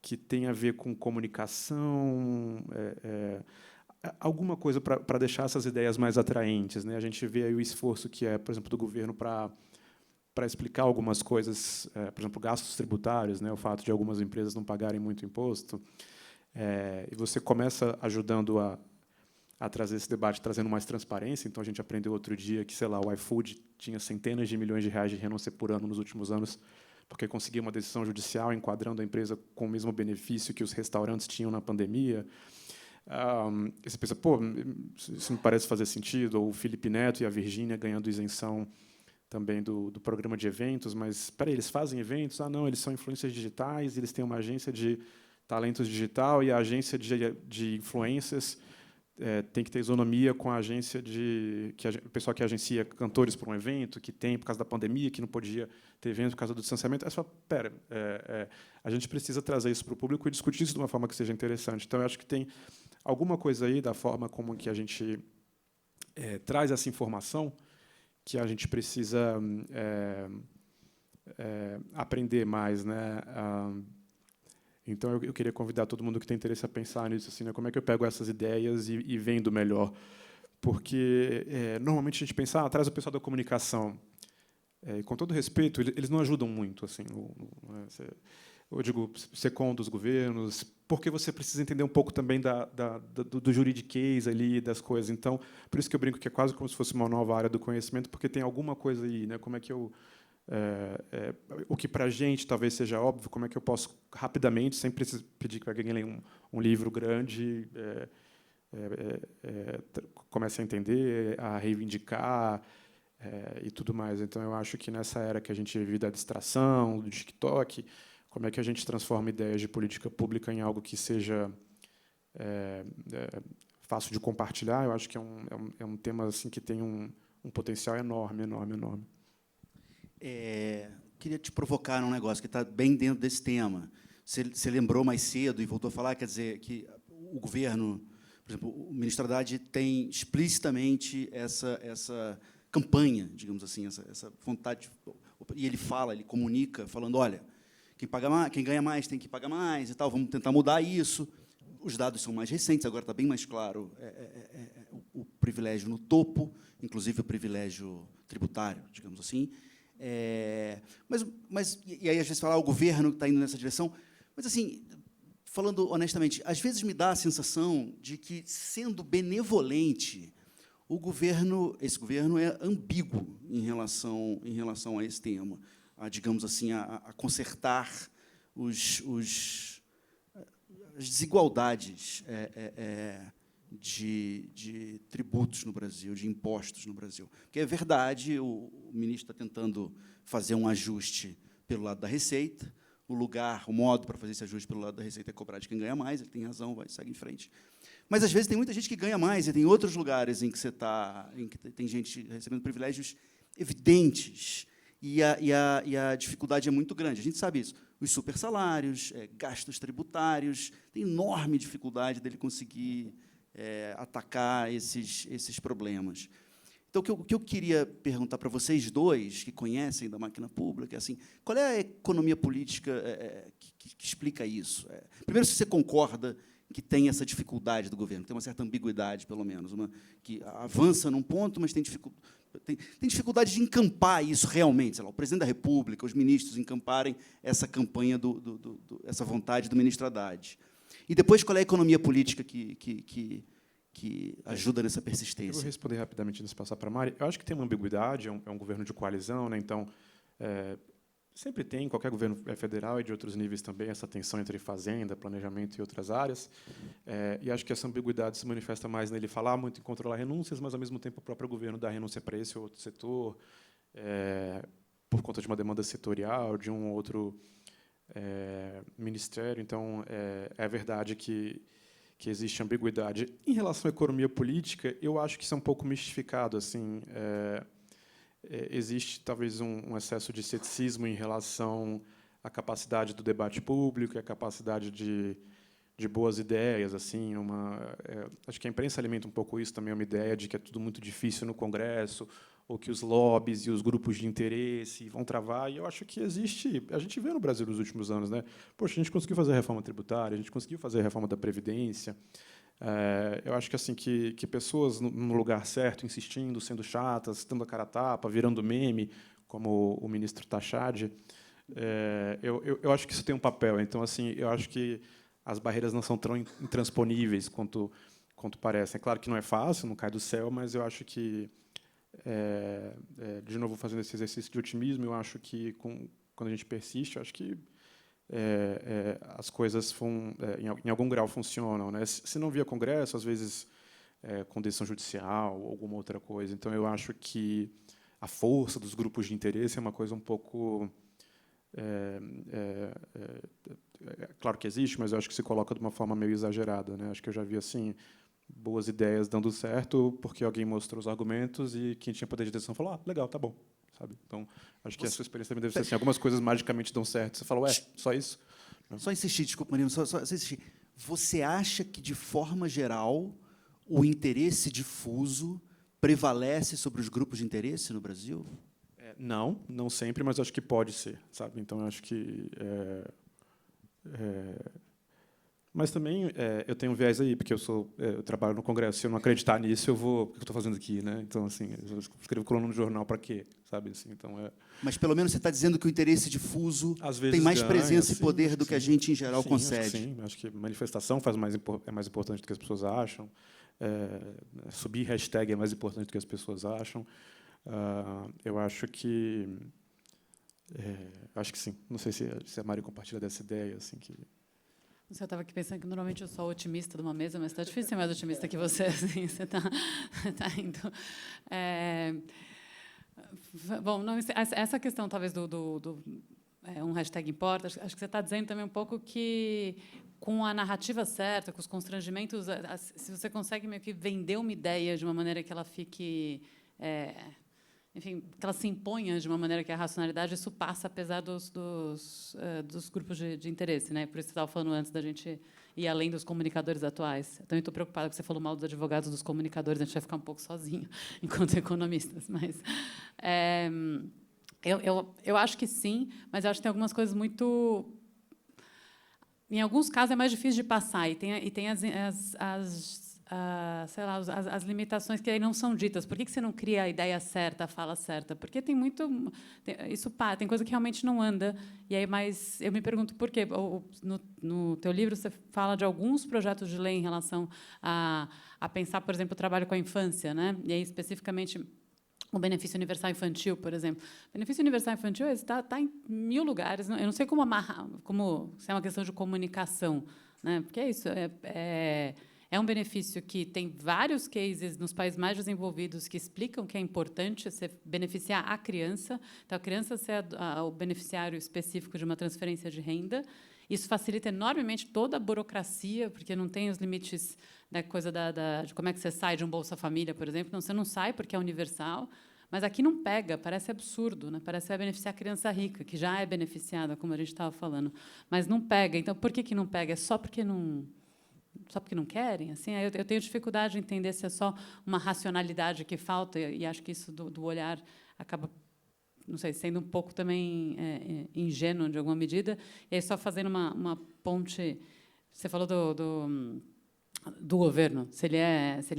que tem a ver com comunicação, alguma coisa para deixar essas ideias mais atraentes, né? A gente vê aí o esforço que é, por exemplo, do governo para explicar algumas coisas, por exemplo, gastos tributários, né, o fato de algumas empresas não pagarem muito imposto, e você começa ajudando a trazer esse debate, trazendo mais transparência. Então, a gente aprendeu outro dia que, sei lá, o iFood tinha centenas de milhões de reais de renúncia por ano nos últimos anos, porque conseguia uma decisão judicial enquadrando a empresa com o mesmo benefício que os restaurantes tinham na pandemia. E você pensa, pô, isso não parece fazer sentido. Ou o Felipe Neto e a Virgínia ganhando isenção também do programa de eventos, mas, espera aí, eles fazem eventos? Ah, não, eles são influencers digitais, eles têm uma agência de talentos digital, e a agência de influências tem que ter isonomia com a agência o pessoal que agencia cantores para um evento, que tem, por causa da pandemia, que não podia ter evento por causa do distanciamento. Aí você fala, espera, a gente precisa trazer isso para o público e discutir isso de uma forma que seja interessante. Então, eu acho que tem alguma coisa aí da forma como que a gente traz essa informação que a gente precisa aprender mais, né? Então, eu queria convidar todo mundo que tem interesse a pensar nisso, assim, né? Como é que eu pego essas ideias e vendo melhor? Porque, normalmente, a gente pensa, traz o pessoal da comunicação. E, com todo respeito, eles não ajudam muito. Assim, eu digo, secondam os governos, porque você precisa entender um pouco também do juridiquês ali, das coisas. Então, por isso que eu brinco que é quase como se fosse uma nova área do conhecimento, porque tem alguma coisa aí, né? Como é que eu... o que para a gente talvez seja óbvio, como é que eu posso rapidamente, sem precisar pedir que alguém leia um livro grande, comece a entender, a reivindicar e tudo mais. Então, eu acho que nessa era que a gente vive da distração, do TikTok, como é que a gente transforma ideias de política pública em algo que seja fácil de compartilhar? Eu acho que é um tema assim que tem um potencial enorme, enorme, enorme. Queria te provocar num negócio que está bem dentro desse tema. Você lembrou mais cedo e voltou a falar, quer dizer, que o governo, por exemplo, o ministro Haddad tem explicitamente essa campanha, digamos assim, essa vontade, e ele comunica, falando, olha, quem ganha mais tem que pagar mais e tal, vamos tentar mudar isso. Os dados são mais recentes, agora está bem mais claro o privilégio no topo, inclusive o privilégio tributário, digamos assim. E aí, às vezes, falar o governo está indo nessa direção. Mas, assim, falando honestamente, às vezes me dá a sensação de que, sendo benevolente, esse governo é ambíguo em relação a esse tema, digamos assim, a consertar as desigualdades de tributos no Brasil, de impostos no Brasil. Porque é verdade, o ministro está tentando fazer um ajuste pelo lado da Receita, o modo para fazer esse ajuste pelo lado da Receita é cobrar de quem ganha mais, ele tem razão, segue em frente. Mas, às vezes, tem muita gente que ganha mais, e tem outros lugares em que tem gente recebendo privilégios evidentes, e a dificuldade é muito grande. A gente sabe isso. Os supersalários, gastos tributários, tem enorme dificuldade dele conseguir atacar esses problemas. Então, o que eu queria perguntar para vocês dois, que conhecem da máquina pública, é assim, qual é a economia política que explica isso? Primeiro, se você concorda que tem essa dificuldade do governo, tem uma certa ambiguidade, pelo menos, que avança num ponto, mas tem dificuldade de encampar isso realmente, sei lá, o presidente da República, os ministros encamparem essa campanha, essa vontade do ministro Haddad. E depois, qual é a economia política que ajuda nessa persistência? Eu vou responder rapidamente antes de passar para a Mari. Eu acho que tem uma ambiguidade, é um governo de coalizão, né? Então, sempre tem, em qualquer governo federal e de outros níveis também, essa tensão entre fazenda, planejamento e outras áreas. E acho que essa ambiguidade se manifesta mais nele falar muito em controlar renúncias, mas, ao mesmo tempo, o próprio governo dá renúncia para esse ou outro setor, por conta de uma demanda setorial, de um ou outro ministério. Então, é verdade que existe ambiguidade. Em relação à economia política, eu acho que isso é um pouco mistificado. Assim, existe, talvez, um excesso de ceticismo em relação à capacidade do debate público e à capacidade de boas ideias. Assim, acho que a imprensa alimenta um pouco isso também, uma ideia de que é tudo muito difícil no Congresso, ou que os lobbies e os grupos de interesse vão travar. E eu acho que existe... A gente vê no Brasil nos últimos anos, né? Poxa, a gente conseguiu fazer a reforma tributária, a gente conseguiu fazer a reforma da Previdência. Eu acho que, assim, que pessoas no lugar certo, insistindo, sendo chatas, dando a cara a tapa, virando meme, como o ministro Tachad, eu acho que isso tem um papel. Então, assim, eu acho que as barreiras não são tão intransponíveis quanto parecem. É claro que não é fácil, não cai do céu, mas eu acho que, de novo, fazendo esse exercício de otimismo, eu acho que, quando a gente persiste, eu acho que as coisas em algum grau funcionam, né? Se não via Congresso, às vezes com decisão judicial ou alguma outra coisa. Então, eu acho que a força dos grupos de interesse é uma coisa um pouco... claro que existe, mas eu acho que se coloca de uma forma meio exagerada, né? Acho que eu já vi, assim, boas ideias dando certo porque alguém mostrou os argumentos e quem tinha poder de decisão falou: legal, tá bom. Sabe? Então, acho que a sua experiência também deve ser assim. Algumas coisas magicamente dão certo. Você falou, só isso? Não. Só insistir, desculpa, Marino, só insistir. Você acha que, de forma geral, o interesse difuso prevalece sobre os grupos de interesse no Brasil? Não sempre, mas acho que pode ser. Sabe? Então, acho que... Mas também eu tenho um viés aí, porque eu trabalho no Congresso. Se eu não acreditar nisso, o que eu estou fazendo aqui, né? Então, assim, eu escrevo coluna no jornal para quê, sabe? Assim, então, Mas pelo menos você está dizendo que o interesse difuso às vezes tem mais ganha, presença e sim, poder do que a gente em geral concede. Sim, acho que manifestação é mais importante do que as pessoas acham. Subir hashtag é mais importante do que as pessoas acham. Eu acho que sim. Não sei se a Mari compartilha dessa ideia, assim que. Eu estava aqui pensando que normalmente eu sou otimista de uma mesa, mas está difícil ser mais otimista que você. Assim, você está indo. Bom, não, essa questão talvez um hashtag importa. Acho que você está dizendo também um pouco que, com a narrativa certa, com os constrangimentos, se você consegue meio que vender uma ideia de uma maneira que ela fique, enfim, que ela se imponha de uma maneira que a racionalidade, isso passa apesar dos grupos de interesse, né? Por isso você estava falando antes da gente ir além dos comunicadores atuais. Eu também estou preocupada que você falou mal dos advogados, dos comunicadores, a gente vai ficar um pouco sozinho enquanto economistas, mas eu acho que sim, mas eu acho que tem algumas coisas muito... Em alguns casos é mais difícil de passar, e tem sei lá, as limitações que aí não são ditas. Por que você não cria a ideia certa, a fala certa? Porque tem tem coisa que realmente não anda. E aí, mas eu me pergunto por quê. No teu livro você fala de alguns projetos de lei em relação a pensar, por exemplo, o trabalho com a infância, né? E aí especificamente o benefício universal infantil, por exemplo. O benefício universal infantil está em 1000 lugares. Eu não sei como amarrar, se é uma questão de comunicação, né? Porque é isso. É um benefício que tem vários cases nos países mais desenvolvidos que explicam que é importante você beneficiar a criança. Então, a criança ser o beneficiário específico de uma transferência de renda. Isso facilita enormemente toda a burocracia, porque não tem os limites da coisa de como é que você sai de um Bolsa Família, por exemplo. Não, você não sai porque é universal. Mas aqui não pega, parece absurdo, né? Parece que vai beneficiar a criança rica, que já é beneficiada, como a gente estava falando. Mas não pega. Então, por que não pega? É só porque não querem? Assim, eu tenho dificuldade de entender se é só uma racionalidade que falta, e acho que isso do olhar acaba, não sei, sendo um pouco também ingênuo, de alguma medida. E aí, só fazendo uma ponte... Você falou do governo, se ele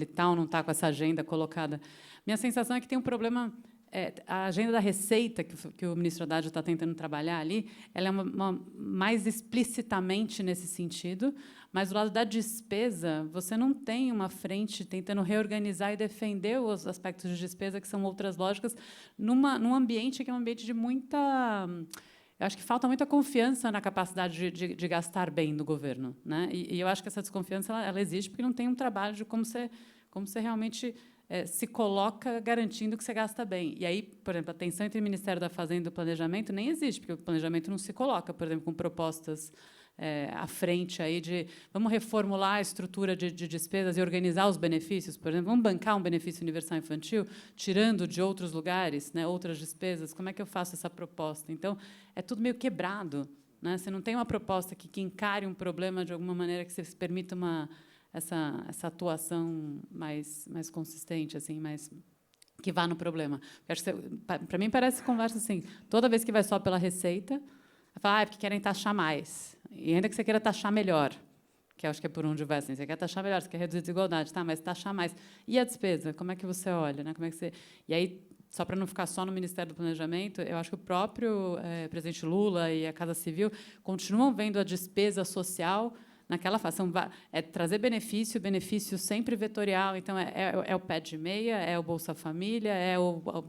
está ou não está com essa agenda colocada. Minha sensação é que tem um problema... a agenda da receita que o ministro Haddad está tentando trabalhar ali, ela é mais explicitamente nesse sentido, mas do lado da despesa, você não tem uma frente tentando reorganizar e defender os aspectos de despesa, que são outras lógicas, num ambiente que é um ambiente de muita... eu acho que falta muita confiança na capacidade de gastar bem do governo, né? E eu acho que essa desconfiança ela existe porque não tem um trabalho de como você realmente se coloca garantindo que você gasta bem. E aí, por exemplo, a tensão entre o Ministério da Fazenda e o Planejamento nem existe, porque o planejamento não se coloca, por exemplo, com propostas à frente aí de vamos reformular a estrutura de despesas e organizar os benefícios, por exemplo, vamos bancar um benefício universal infantil, tirando de outros lugares, né, outras despesas, como é que eu faço essa proposta? Então, é tudo meio quebrado, né? Você não tem uma proposta que encare um problema de alguma maneira que se permita essa atuação mais consistente, assim, mais que vá no problema. Para mim parece conversa assim, toda vez que vai só pela receita, fala, é porque querem taxar mais. E ainda que você queira taxar melhor, que eu acho que é por onde vai, assim, você quer taxar melhor, você quer reduzir a desigualdade, tá, mas taxar mais. E a despesa? Como é que você olha? Né? Como é que você... E aí, só para não ficar só no Ministério do Planejamento, eu acho que o próprio presidente Lula e a Casa Civil continuam vendo a despesa social naquela fação, trazer benefício sempre vetorial. Então, é o pé de meia, é o Bolsa Família,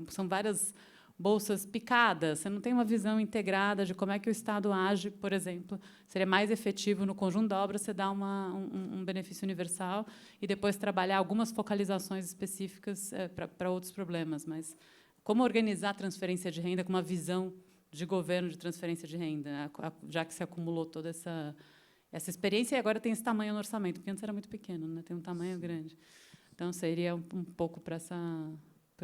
são várias bolsas picadas. Você não tem uma visão integrada de como é que o Estado age, por exemplo. Seria mais efetivo, no conjunto da obra, você dar um benefício universal e depois trabalhar algumas focalizações específicas para outros problemas. Mas como organizar a transferência de renda com uma visão de governo de transferência de renda, já que se acumulou toda essa experiência e agora tem esse tamanho no orçamento, porque antes era muito pequeno, né? Tem um tamanho grande. Então, seria um pouco por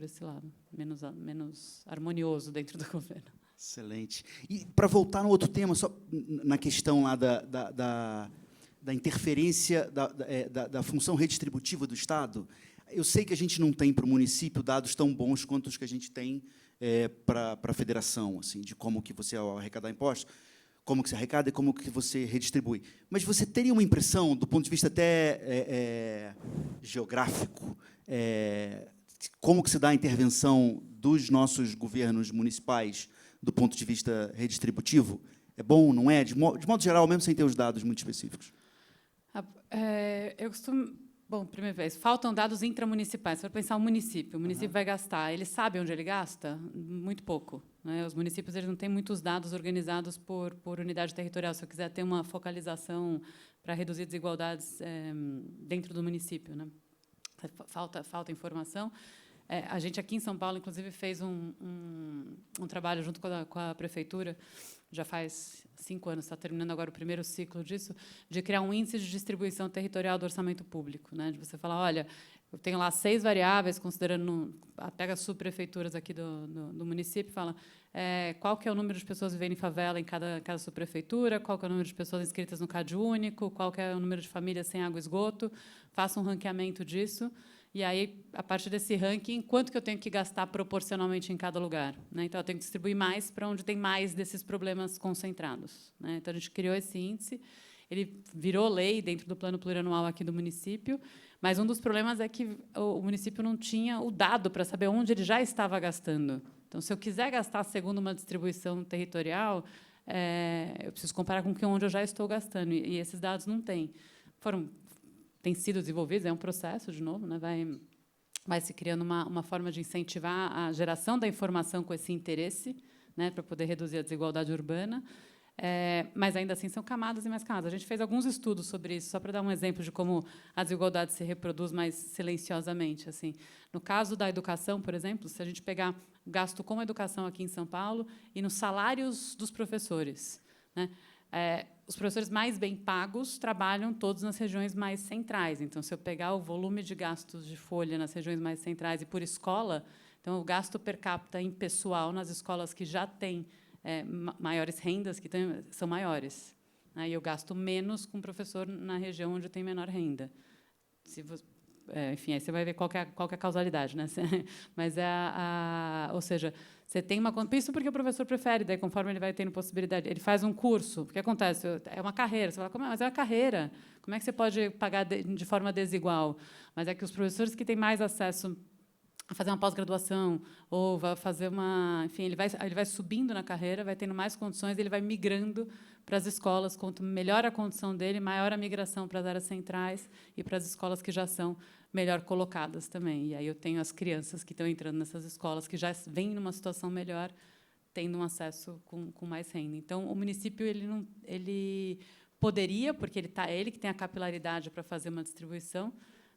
esse lado, menos harmonioso dentro do governo. Excelente. E, para voltar no outro tema, só na questão lá da interferência da função redistributiva do Estado, eu sei que a gente não tem para o município dados tão bons quanto os que a gente tem para a federação, assim, de como que você, ao arrecadar impostos, como que se arrecada e como que você redistribui. Mas você teria uma impressão, do ponto de vista até geográfico, como que se dá a intervenção dos nossos governos municipais do ponto de vista redistributivo? É bom, não é? De modo geral, mesmo sem ter os dados muito específicos. Eu costumo... Bom, primeira vez, faltam dados intramunicipais. Se for pensar o município vai gastar. Ele sabe onde ele gasta? Muito pouco. Né? Os municípios eles não têm muitos dados organizados por unidade territorial. Se eu quiser ter uma focalização para reduzir desigualdades dentro do município, né? Falta informação. A gente, aqui em São Paulo, inclusive, fez um trabalho junto com a prefeitura, já faz 5 anos, está terminando agora o primeiro ciclo disso, de criar um índice de distribuição territorial do orçamento público, né? De você falar, olha, eu tenho lá 6 variáveis, considerando, pega as subprefeituras aqui do município, fala qual que é o número de pessoas vivendo em favela em cada subprefeitura, qual que é o número de pessoas inscritas no Cade Único, qual que é o número de famílias sem água e esgoto, faça um ranqueamento disso, e aí, a partir desse ranking, quanto que eu tenho que gastar proporcionalmente em cada lugar? Né? Então, eu tenho que distribuir mais para onde tem mais desses problemas concentrados. Né? Então, a gente criou esse índice, ele virou lei dentro do plano plurianual aqui do município, mas um dos problemas é que o município não tinha o dado para saber onde ele já estava gastando. Então, se eu quiser gastar segundo uma distribuição territorial, eu preciso comparar com onde eu já estou gastando, e esses dados não têm. Têm sido desenvolvidos, é um processo, de novo, né? Vai se criando uma forma de incentivar a geração da informação com esse interesse, né, para poder reduzir a desigualdade urbana. Mas, ainda assim, são camadas e mais camadas. A gente fez alguns estudos sobre isso, só para dar um exemplo de como a desigualdade se reproduz mais silenciosamente. Assim. No caso da educação, por exemplo, se a gente pegar o gasto com educação aqui em São Paulo e nos salários dos professores, né, os professores mais bem pagos trabalham todos nas regiões mais centrais. Então, se eu pegar o volume de gastos de folha nas regiões mais centrais e por escola, então, o gasto per capita em pessoal nas escolas que já têm maiores rendas, são maiores. Né? E eu gasto menos com professor na região onde tem menor renda. Enfim, aí você vai ver qual que é a causalidade. Né? Mas ou seja, você tem uma... Isso porque o professor prefere, daí, conforme ele vai tendo possibilidade. Ele faz um curso. O que acontece? É uma carreira. Você fala, mas é uma carreira. Como é que você pode pagar de forma desigual? Mas é que os professores que têm mais acesso a fazer uma pós-graduação ou vai fazer enfim, ele vai subindo na carreira, vai tendo mais condições, ele vai migrando para as escolas. Quanto melhor a condição dele, maior a migração para as áreas centrais e para as escolas que já são melhor colocadas também. E aí eu tenho as crianças que estão entrando nessas escolas que já vêm numa situação melhor, tendo um acesso com mais renda. Então, o município ele poderia, porque ele que tem a capilaridade para fazer uma distribuição,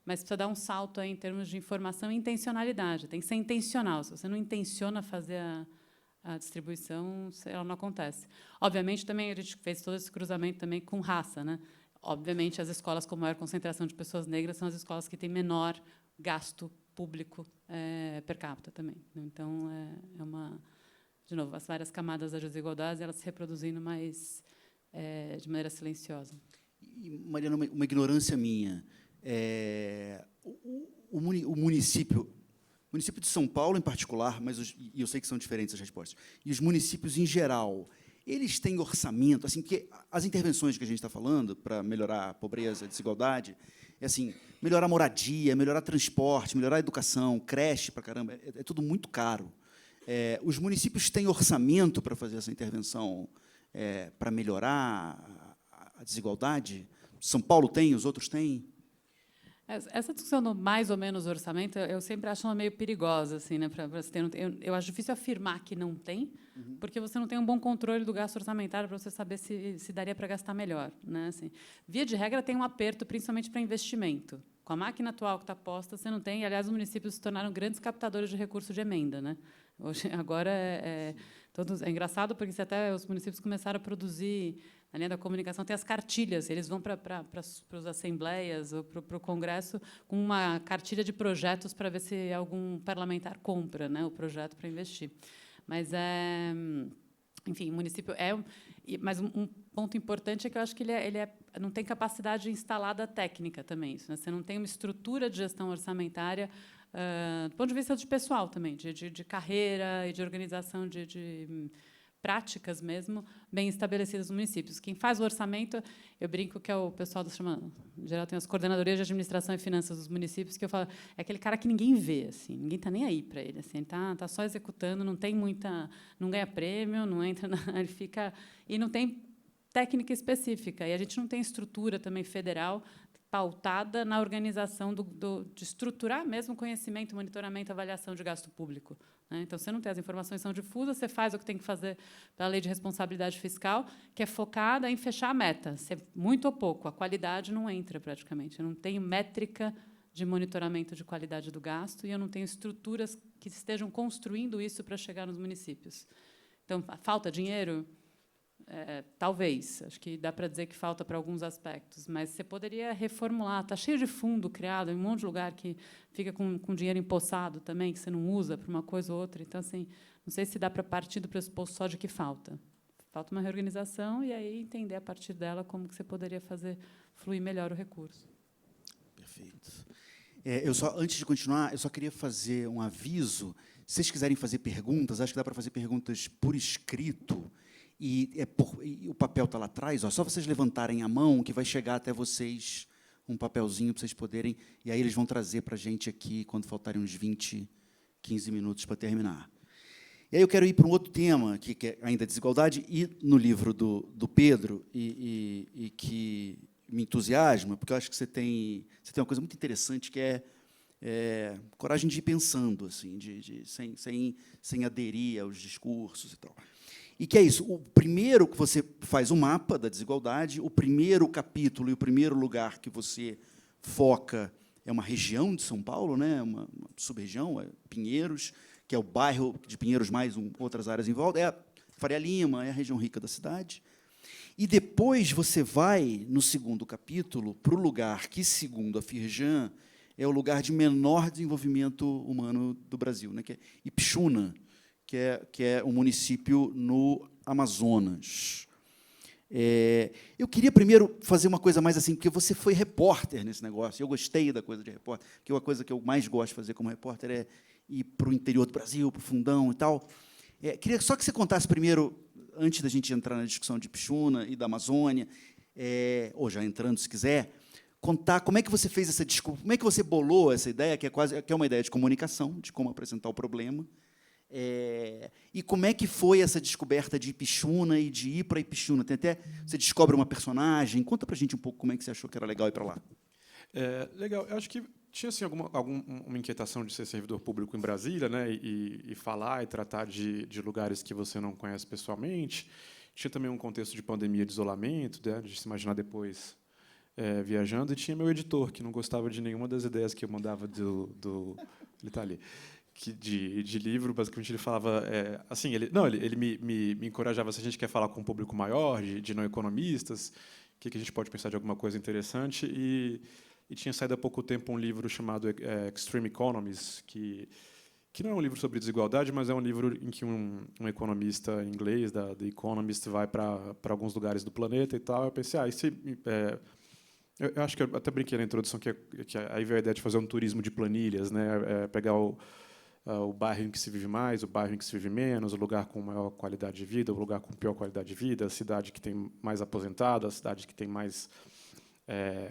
mas precisa dar um salto aí em termos de informação e intencionalidade. Tem que ser intencional. Se você não intenciona fazer a distribuição, ela não acontece. Obviamente, também a gente fez todo esse cruzamento também com raça, né? Obviamente, as escolas com maior concentração de pessoas negras são as escolas que têm menor gasto público per capita também. Então, de novo, as várias camadas da desigualdade, elas se reproduzindo mais de maneira silenciosa. E, Mariana, uma ignorância minha. O município de São Paulo, em particular, mas e eu sei que são diferentes as respostas, e os municípios em geral, eles têm orçamento, assim, porque as intervenções que a gente está falando para melhorar a pobreza, a desigualdade, assim, melhorar a moradia, melhorar transporte, melhorar a educação, creche para caramba, é tudo muito caro. Os municípios têm orçamento para fazer essa intervenção para melhorar a desigualdade? São Paulo tem, os outros têm? Essa discussão do mais ou menos orçamento, eu sempre acho ela meio perigosa, assim, né? Eu acho difícil afirmar que não tem, porque você não tem um bom controle do gasto orçamentário para você saber se daria para gastar melhor, né? Assim, via de regra, tem um aperto, principalmente para investimento. Com a máquina atual que está posta, você não tem. E, aliás, os municípios se tornaram grandes captadores de recursos de emenda, né? Hoje, agora é engraçado porque até os municípios começaram a produzir, na linha da comunicação, tem as cartilhas. Eles vão para as assembleias ou para o Congresso com uma cartilha de projetos para ver se algum parlamentar compra, né, o projeto para investir. Mas, enfim, o município mas um ponto importante é que eu acho que ele não tem capacidade instalada técnica também. Isso, né? Você não tem uma estrutura de gestão orçamentária do ponto de vista de pessoal também, de carreira e de organização de práticas mesmo bem estabelecidas nos municípios. Quem faz o orçamento, eu brinco que é o pessoal em geral tem as coordenadorias de administração e finanças dos municípios, que eu falo, é aquele cara que ninguém vê, assim, ninguém está nem aí para ele, assim, ele tá só executando, não ganha prêmio, não entra, ele fica e não tem técnica específica, e a gente não tem estrutura também federal pautada na organização de estruturar mesmo conhecimento, monitoramento, avaliação de gasto público, né? Então, você não tem as informações são difusas, você faz o que tem que fazer pela lei de responsabilidade fiscal, que é focada em fechar a meta. Muito ou pouco, a qualidade não entra praticamente. Eu não tenho métrica de monitoramento de qualidade do gasto e eu não tenho estruturas que estejam construindo isso para chegar nos municípios. Então, falta dinheiro? Talvez, acho que dá para dizer que falta para alguns aspectos, mas você poderia reformular. Está cheio de fundo criado em um monte de lugar que fica com dinheiro empossado também, que você não usa para uma coisa ou outra. Então, assim, não sei se dá para partir do pressuposto só de que falta. Falta uma reorganização e aí entender a partir dela como que você poderia fazer fluir melhor o recurso. Perfeito. Antes de continuar, eu só queria fazer um aviso. Se vocês quiserem fazer perguntas, acho que dá para fazer perguntas por escrito. E o papel está lá atrás, só vocês levantarem a mão que vai chegar até vocês um papelzinho para vocês poderem, e aí eles vão trazer para a gente aqui, quando faltarem uns 20, 15 minutos para terminar. E aí eu quero ir para um outro tema, que é ainda a desigualdade, e no livro do Pedro, e que me entusiasma, porque eu acho que você tem uma coisa muito interessante, que é coragem de ir pensando, assim, sem aderir aos discursos e tal. E que é isso, o primeiro que você faz o mapa da desigualdade, o primeiro capítulo e o primeiro lugar que você foca é uma região de São Paulo, né, uma sub-região, Pinheiros, que é o bairro de Pinheiros mais outras áreas em volta, é a Faria Lima, é a região rica da cidade. E depois você vai, no segundo capítulo, para o lugar que, segundo a Firjan, é o lugar de menor desenvolvimento humano do Brasil, né, que é Ipixuna, que é um município no Amazonas. Eu queria primeiro fazer uma coisa mais assim, porque você foi repórter nesse negócio, eu gostei da coisa de repórter, porque uma coisa que eu mais gosto de fazer como repórter é ir para o interior do Brasil, para o fundão e tal. Queria só que você contasse primeiro, antes da gente entrar na discussão de Ipixuna e da Amazônia, ou já entrando, se quiser, contar como é que você fez essa discussão, como é que você bolou essa ideia, que é uma ideia de comunicação, de como apresentar o problema, e como é que foi essa descoberta de Ipixuna e de ir para Ipixuna? Você descobre uma personagem. Conta para a gente um pouco como é que você achou que era legal ir para lá. Legal. Eu acho que tinha assim, uma inquietação de ser servidor público em Brasília, né, e falar e tratar de lugares que você não conhece pessoalmente. Tinha também um contexto de pandemia, de isolamento, né, de se imaginar depois viajando. E tinha meu editor, que não gostava de nenhuma das ideias que eu mandava ele está ali, de livro. Basicamente, ele falava... assim, ele me encorajava, se a gente quer falar com um público maior, de não economistas, o que a gente pode pensar de alguma coisa interessante. E tinha saído há pouco tempo um livro chamado Extreme Economies, que não é um livro sobre desigualdade, mas é um livro em que um economista inglês, da The Economist, vai para alguns lugares do planeta e tal. Eu pensei, eu acho que eu até brinquei na introdução que aí veio a ideia de fazer um turismo de planilhas, né? Pegar o bairro em que se vive mais, o bairro em que se vive menos, o lugar com maior qualidade de vida, o lugar com pior qualidade de vida, a cidade que tem mais aposentado, a cidade que tem mais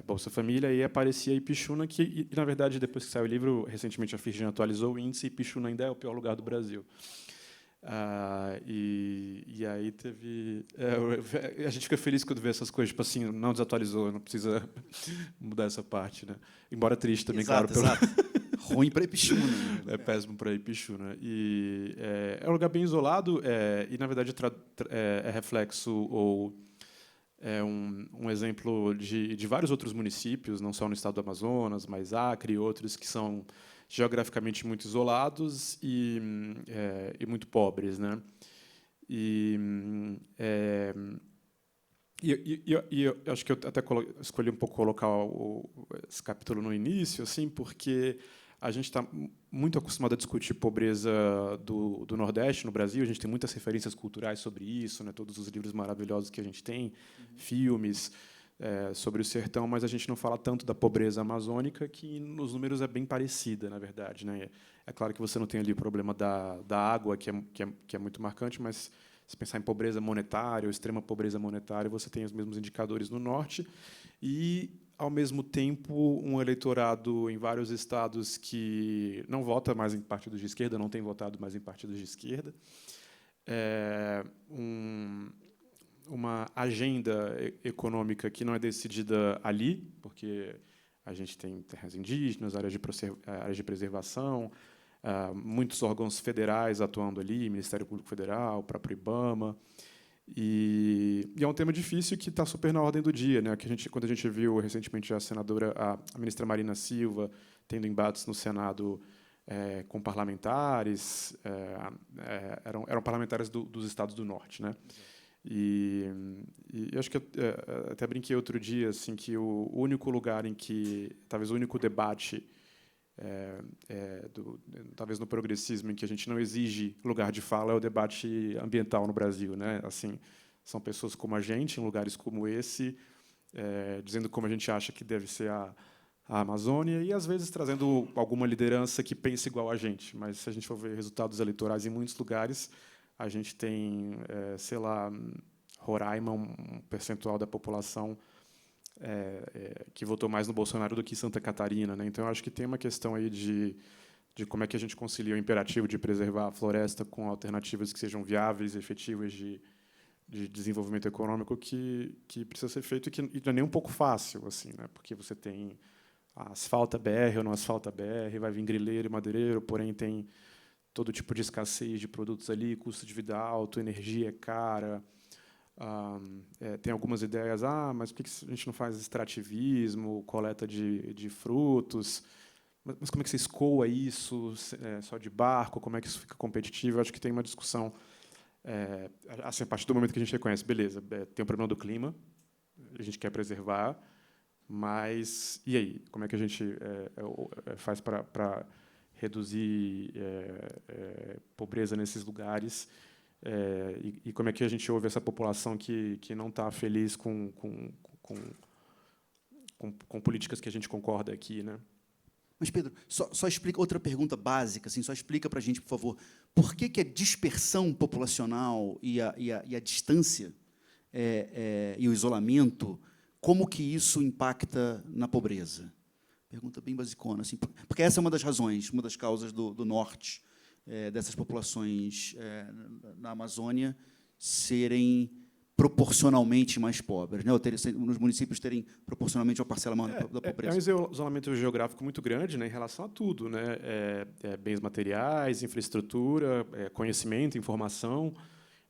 Bolsa Família, e aparecia Ipixuna, e, na verdade, depois que saiu o livro, recentemente a Firjan atualizou o índice, e Ipixuna ainda é o pior lugar do Brasil. E aí teve... a gente fica feliz quando vê essas coisas, tipo assim, não desatualizou, não precisa mudar essa parte, né? Embora triste também, Exato, claro. exato. Ruim para Ipixuna. É péssimo para Ipixuna. E é um lugar bem isolado, e, na verdade, é reflexo ou é um exemplo de vários outros municípios, não só no estado do Amazonas, mas Acre e outros que são geograficamente muito isolados e muito pobres, né? Eu acho que eu até escolhi um pouco colocar esse capítulo no início, assim, porque a gente está muito acostumado a discutir pobreza do Nordeste no Brasil. A gente tem muitas referências culturais sobre isso, né? Todos os livros maravilhosos que a gente tem, filmes sobre o sertão, mas a gente não fala tanto da pobreza amazônica, que nos números é bem parecida, na verdade, né? É claro que você não tem ali o problema da água, que é muito marcante, mas se pensar em pobreza monetária ou extrema pobreza monetária, você tem os mesmos indicadores no Norte e, ao mesmo tempo, um eleitorado em vários estados que não vota mais em partidos de esquerda, não tem votado mais em partidos de esquerda, uma agenda econômica que não é decidida ali, porque a gente tem terras indígenas, áreas de preservação, muitos órgãos federais atuando ali, Ministério Público Federal, o próprio IBAMA, e é um tema difícil que está super na ordem do dia, né? Quando a gente viu recentemente a ministra Marina Silva tendo embates no Senado com parlamentares, eram parlamentares dos estados do Norte, né? E acho que até brinquei outro dia assim que o único lugar em que talvez o único debate talvez no progressismo em que a gente não exige lugar de fala é o debate ambiental no Brasil, né? Assim, são pessoas como a gente em lugares como esse dizendo como a gente acha que deve ser a Amazônia e às vezes trazendo alguma liderança que pense igual a gente, mas se a gente for ver resultados eleitorais em muitos lugares, a gente tem, sei lá, Roraima, um percentual da população que votou mais no Bolsonaro do que Santa Catarina, né? Então, eu acho que tem uma questão aí de como é que a gente concilia o imperativo de preservar a floresta com alternativas que sejam viáveis e efetivas de desenvolvimento econômico que precisa ser feito e não é nem um pouco fácil, assim, né? Porque você tem asfalta BR ou não asfalta BR, vai vir grileiro e madeireiro, porém tem todo tipo de escassez de produtos ali, custo de vida alto, energia é cara. Tem algumas ideias, mas por que a gente não faz extrativismo, coleta de frutos? Mas como é que você escoa isso só de barco? Como é que isso fica competitivo? Eu acho que tem uma discussão, assim, a partir do momento que a gente reconhece, beleza, tem o problema do clima, a gente quer preservar, mas e aí? Como é que a gente faz para reduzir pobreza nesses lugares? E como é que a gente ouve essa população que não está feliz com políticas que a gente concorda aqui, né? Mas, Pedro, só explica outra pergunta básica, assim, só explica para a gente, por favor, por que a dispersão populacional e a distância e o isolamento, como que isso impacta na pobreza? Pergunta bem basicona, assim, porque essa é uma das razões, uma das causas do Norte, dessas populações na Amazônia serem proporcionalmente mais pobres, né? Nos municípios terem proporcionalmente uma parcela maior da pobreza. É um isolamento geográfico muito grande, né, em relação a tudo, né? Bens materiais, infraestrutura, conhecimento, informação.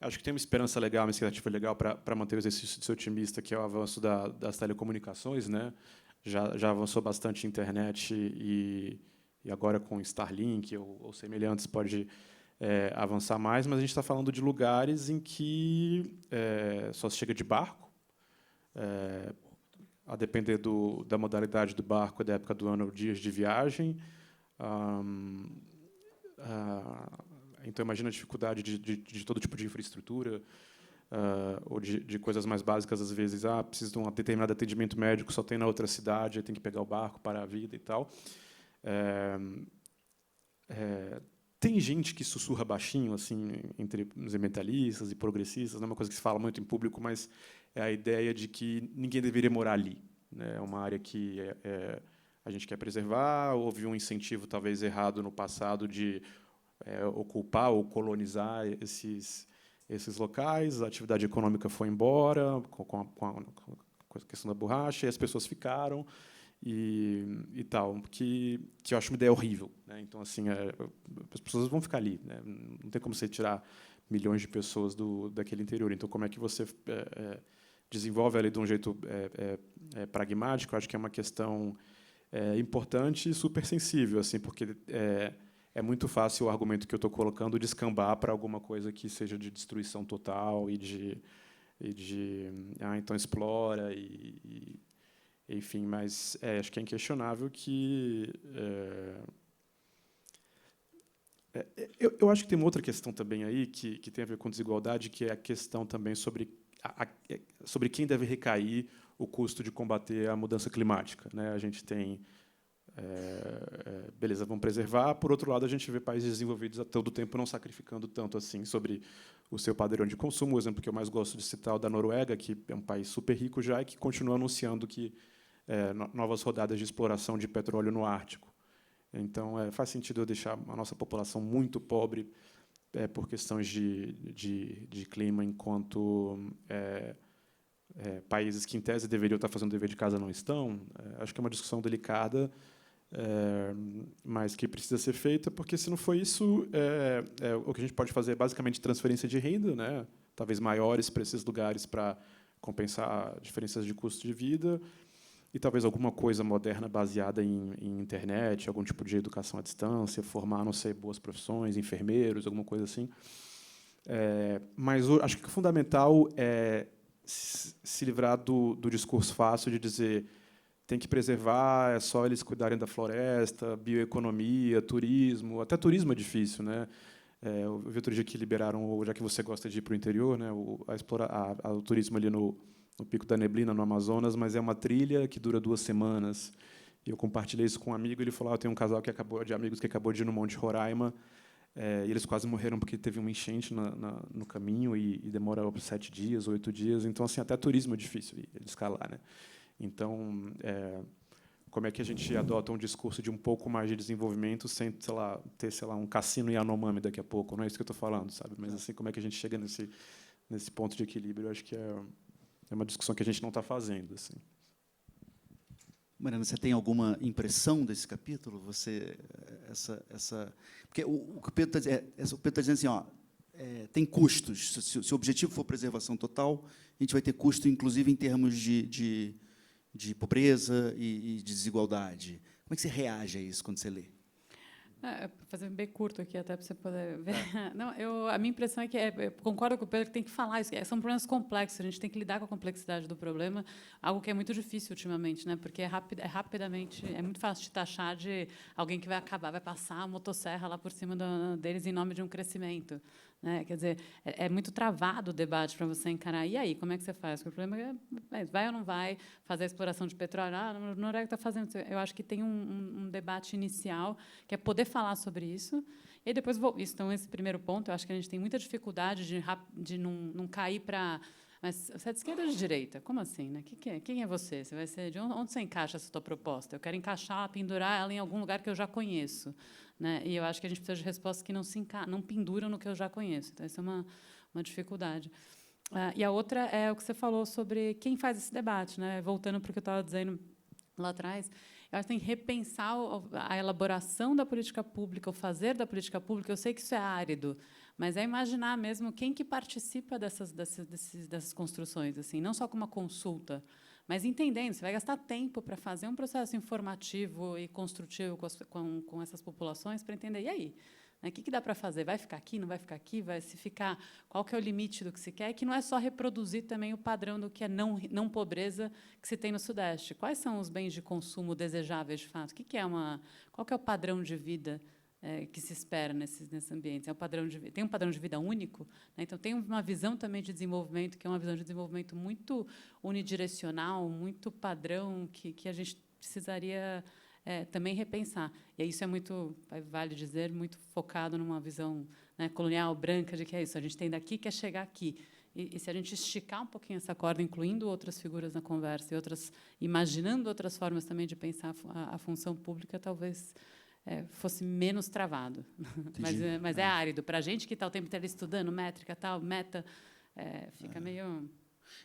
Acho que tem uma esperança legal, uma expectativa legal para manter o exercício de ser otimista, que é o avanço das telecomunicações, né? Já avançou bastante a internet e agora com Starlink ou semelhantes pode avançar mais, mas a gente está falando de lugares em que só se chega de barco, a depender da modalidade do barco, da época do ano, dias de viagem. Então, imagina a dificuldade de todo tipo de infraestrutura, ou de coisas mais básicas, às vezes, precisa de um determinado atendimento médico, só tem na outra cidade, aí tem que pegar o barco para a vida e tal. Tem gente que sussurra baixinho, assim, entre os ambientalistas e progressistas, não é uma coisa que se fala muito em público, mas é a ideia de que ninguém deveria morar ali, né? É uma área que a gente quer preservar. Houve um incentivo, talvez errado, no passado, de ocupar ou colonizar esses locais. A atividade econômica foi embora com a questão da borracha, e as pessoas ficaram. E tal, que eu acho uma ideia horrível, né? Então, assim, as pessoas vão ficar ali, né? Não tem como você tirar milhões de pessoas daquele interior. Então, como é que você desenvolve ali de um jeito pragmático? Eu acho que é uma questão importante e super sensível, assim, porque é muito fácil o argumento que eu estou colocando descambar para alguma coisa que seja de destruição total então explora enfim, mas acho que é inquestionável que... Eu acho que tem uma outra questão também aí que tem a ver com desigualdade, que é a questão também sobre quem deve recair o custo de combater a mudança climática, né? A gente tem... beleza, vamos preservar. Por outro lado, a gente vê países desenvolvidos a todo tempo não sacrificando tanto assim sobre o seu padrão de consumo. O exemplo que eu mais gosto de citar é o da Noruega, que é um país super rico já e que continua anunciando que novas rodadas de exploração de petróleo no Ártico. Então, faz sentido eu deixar a nossa população muito pobre por questões de clima, enquanto países que, em tese, deveriam estar fazendo o dever de casa não estão. Acho que é uma discussão delicada, mas que precisa ser feita, porque, se não for isso, o que a gente pode fazer é basicamente transferência de renda, né? Talvez maiores para esses lugares para compensar diferenças de custo de vida, e talvez alguma coisa moderna baseada em internet, algum tipo de educação à distância, formar, não sei, boas profissões, enfermeiros, alguma coisa assim. Mas acho que o fundamental é se livrar do discurso fácil de dizer tem que preservar, é só eles cuidarem da floresta, bioeconomia, turismo. Até turismo é difícil, né? Eu vi outro dia que liberaram, já que você gosta de ir para o interior, né, o turismo ali no Pico da Neblina, no Amazonas, mas é uma trilha que dura 2 semanas. E eu compartilhei isso com um amigo, e ele falou: eu tenho um casal de amigos que acabou de ir no Monte Roraima, e eles quase morreram porque teve uma enchente no caminho e demora 7 dias, 8 dias. Então, assim, até turismo é difícil de escalar, né? Então, como é que a gente adota um discurso de um pouco mais de desenvolvimento sem, sei lá, ter, sei lá, um cassino Yanomami daqui a pouco? Não é isso que eu estou falando, sabe? Mas, assim, como é que a gente chega nesse ponto de equilíbrio? Eu acho que é uma discussão que a gente não está fazendo, assim. Mariana, você tem alguma impressão desse capítulo? Porque o que o Pedro está dizendo assim, tem custos. Se o objetivo for preservação total, a gente vai ter custo, inclusive, em termos de pobreza e de desigualdade. Como é que você reage a isso quando você lê? Para fazer bem curto aqui, até para você poder ver. Não, a minha impressão é que, eu concordo com o Pedro, que tem que falar isso. São problemas complexos, a gente tem que lidar com a complexidade do problema, algo que é muito difícil ultimamente, né? Porque rapidamente, é muito fácil de taxar de alguém que vai passar a motosserra lá por cima deles em nome de um crescimento, né? Quer dizer, é muito travado o debate para você encarar. E aí, como é que você faz? O problema vai ou não vai fazer a exploração de petróleo? A Noruega está fazendo. Eu acho que tem um debate inicial, que é poder falar sobre isso. E depois, então, esse primeiro ponto, eu acho que a gente tem muita dificuldade de não cair para... Mas você é de esquerda ou de direita? Como assim, né? Quem é você? Você vai ser de onde você encaixa essa sua proposta? Eu quero encaixar, pendurar ela em algum lugar que eu já conheço, né? E eu acho que a gente precisa de respostas que não penduram no que eu já conheço. Então, essa é uma dificuldade. E a outra é o que você falou sobre quem faz esse debate, né? Voltando para o que eu estava dizendo lá atrás, eu acho que tem que repensar a elaboração da política pública, o fazer da política pública. Eu sei que isso é árido, mas é imaginar mesmo quem que participa dessas construções, assim, não só com uma consulta, mas entendendo. Você vai gastar tempo para fazer um processo informativo e construtivo com essas populações para entender. E aí? O que dá para fazer? Vai ficar aqui? Não vai ficar aqui? Vai se ficar? Qual que é o limite do que se quer? E que não é só reproduzir também o padrão do que é não pobreza que se tem no Sudeste. Quais são os bens de consumo desejáveis de fato? Qual que é o padrão de vida que se espera nesses ambientes? Tem um padrão de vida único, né? Então tem uma visão também de desenvolvimento que é uma visão de desenvolvimento muito unidirecional, muito padrão que a gente precisaria também repensar. E isso é muito, vale dizer, muito focado numa visão, né, colonial, branca, de que é isso, a gente tem daqui, quer chegar aqui. E se a gente esticar um pouquinho essa corda, incluindo outras figuras na conversa, imaginando outras formas também de pensar a função pública, talvez fosse menos travado. Mas é árido. Para a gente que está o tempo inteiro estudando métrica, tal, meta, fica meio...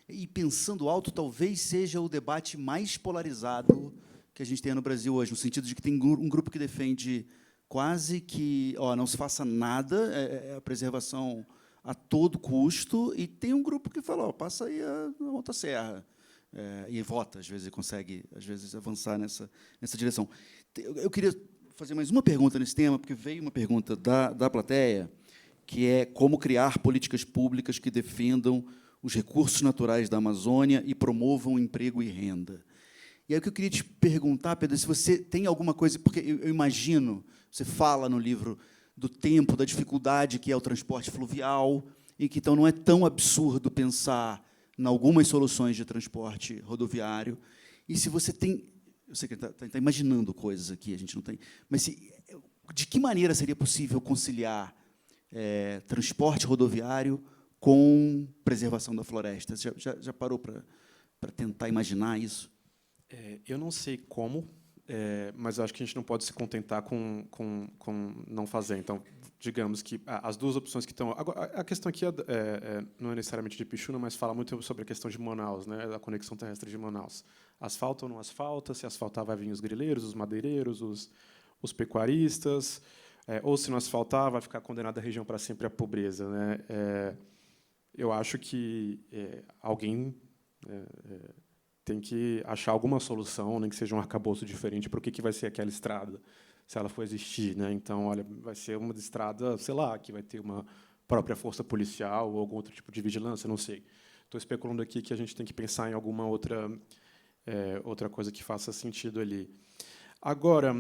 E pensando alto, talvez seja o debate mais polarizado que a gente tem no Brasil hoje, no sentido de que tem um grupo que defende quase que não se faça nada, a preservação a todo custo, e tem um grupo que fala, passa aí a motosserra, e vota, às vezes, e consegue, às vezes, avançar nessa direção. Eu queria fazer mais uma pergunta nesse tema, porque veio uma pergunta da plateia, que é como criar políticas públicas que defendam os recursos naturais da Amazônia e promovam emprego e renda. E aí o que eu queria te perguntar, Pedro, se você tem alguma coisa, porque eu imagino, você fala no livro do tempo, da dificuldade que é o transporte fluvial, e que então não é tão absurdo pensar em algumas soluções de transporte rodoviário. E se você tem, eu sei que está imaginando coisas aqui, a gente não tem, mas de que maneira seria possível conciliar transporte rodoviário com preservação da floresta? Você já parou para tentar imaginar isso? Eu não sei como, mas eu acho que a gente não pode se contentar com não fazer. Então, digamos que as duas opções que estão... Agora, a questão aqui não é necessariamente de Pichuna, mas fala muito sobre a questão de Manaus, né, da conexão terrestre de Manaus. Asfalta ou não asfalta? Se asfaltar, vai vir os grileiros, os madeireiros, os pecuaristas, ou, se não asfaltar, vai ficar condenada a região para sempre à pobreza, né? Eu acho que alguém... tem que achar alguma solução, nem que seja um arcabouço diferente para o que vai ser aquela estrada, se ela for existir, né? Então, olha, vai ser uma estrada, sei lá, que vai ter uma própria força policial ou algum outro tipo de vigilância, não sei. Estou especulando aqui que a gente tem que pensar em alguma outra coisa que faça sentido ali. Agora,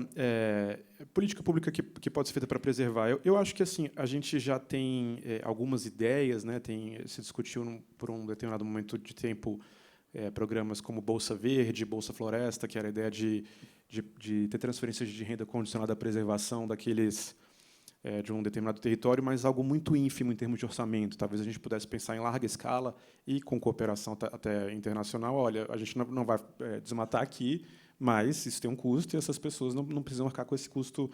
política pública que pode ser feita para preservar. Eu acho que assim a gente já tem algumas ideias, né? Se discutiu por um determinado momento de tempo programas como Bolsa Verde, Bolsa Floresta, que era a ideia de ter transferências de renda condicionada à preservação de um determinado território, mas algo muito ínfimo em termos de orçamento. Talvez a gente pudesse pensar em larga escala e com cooperação até internacional. Olha, a gente não vai desmatar aqui, mas isso tem um custo e essas pessoas não precisam arcar com esse custo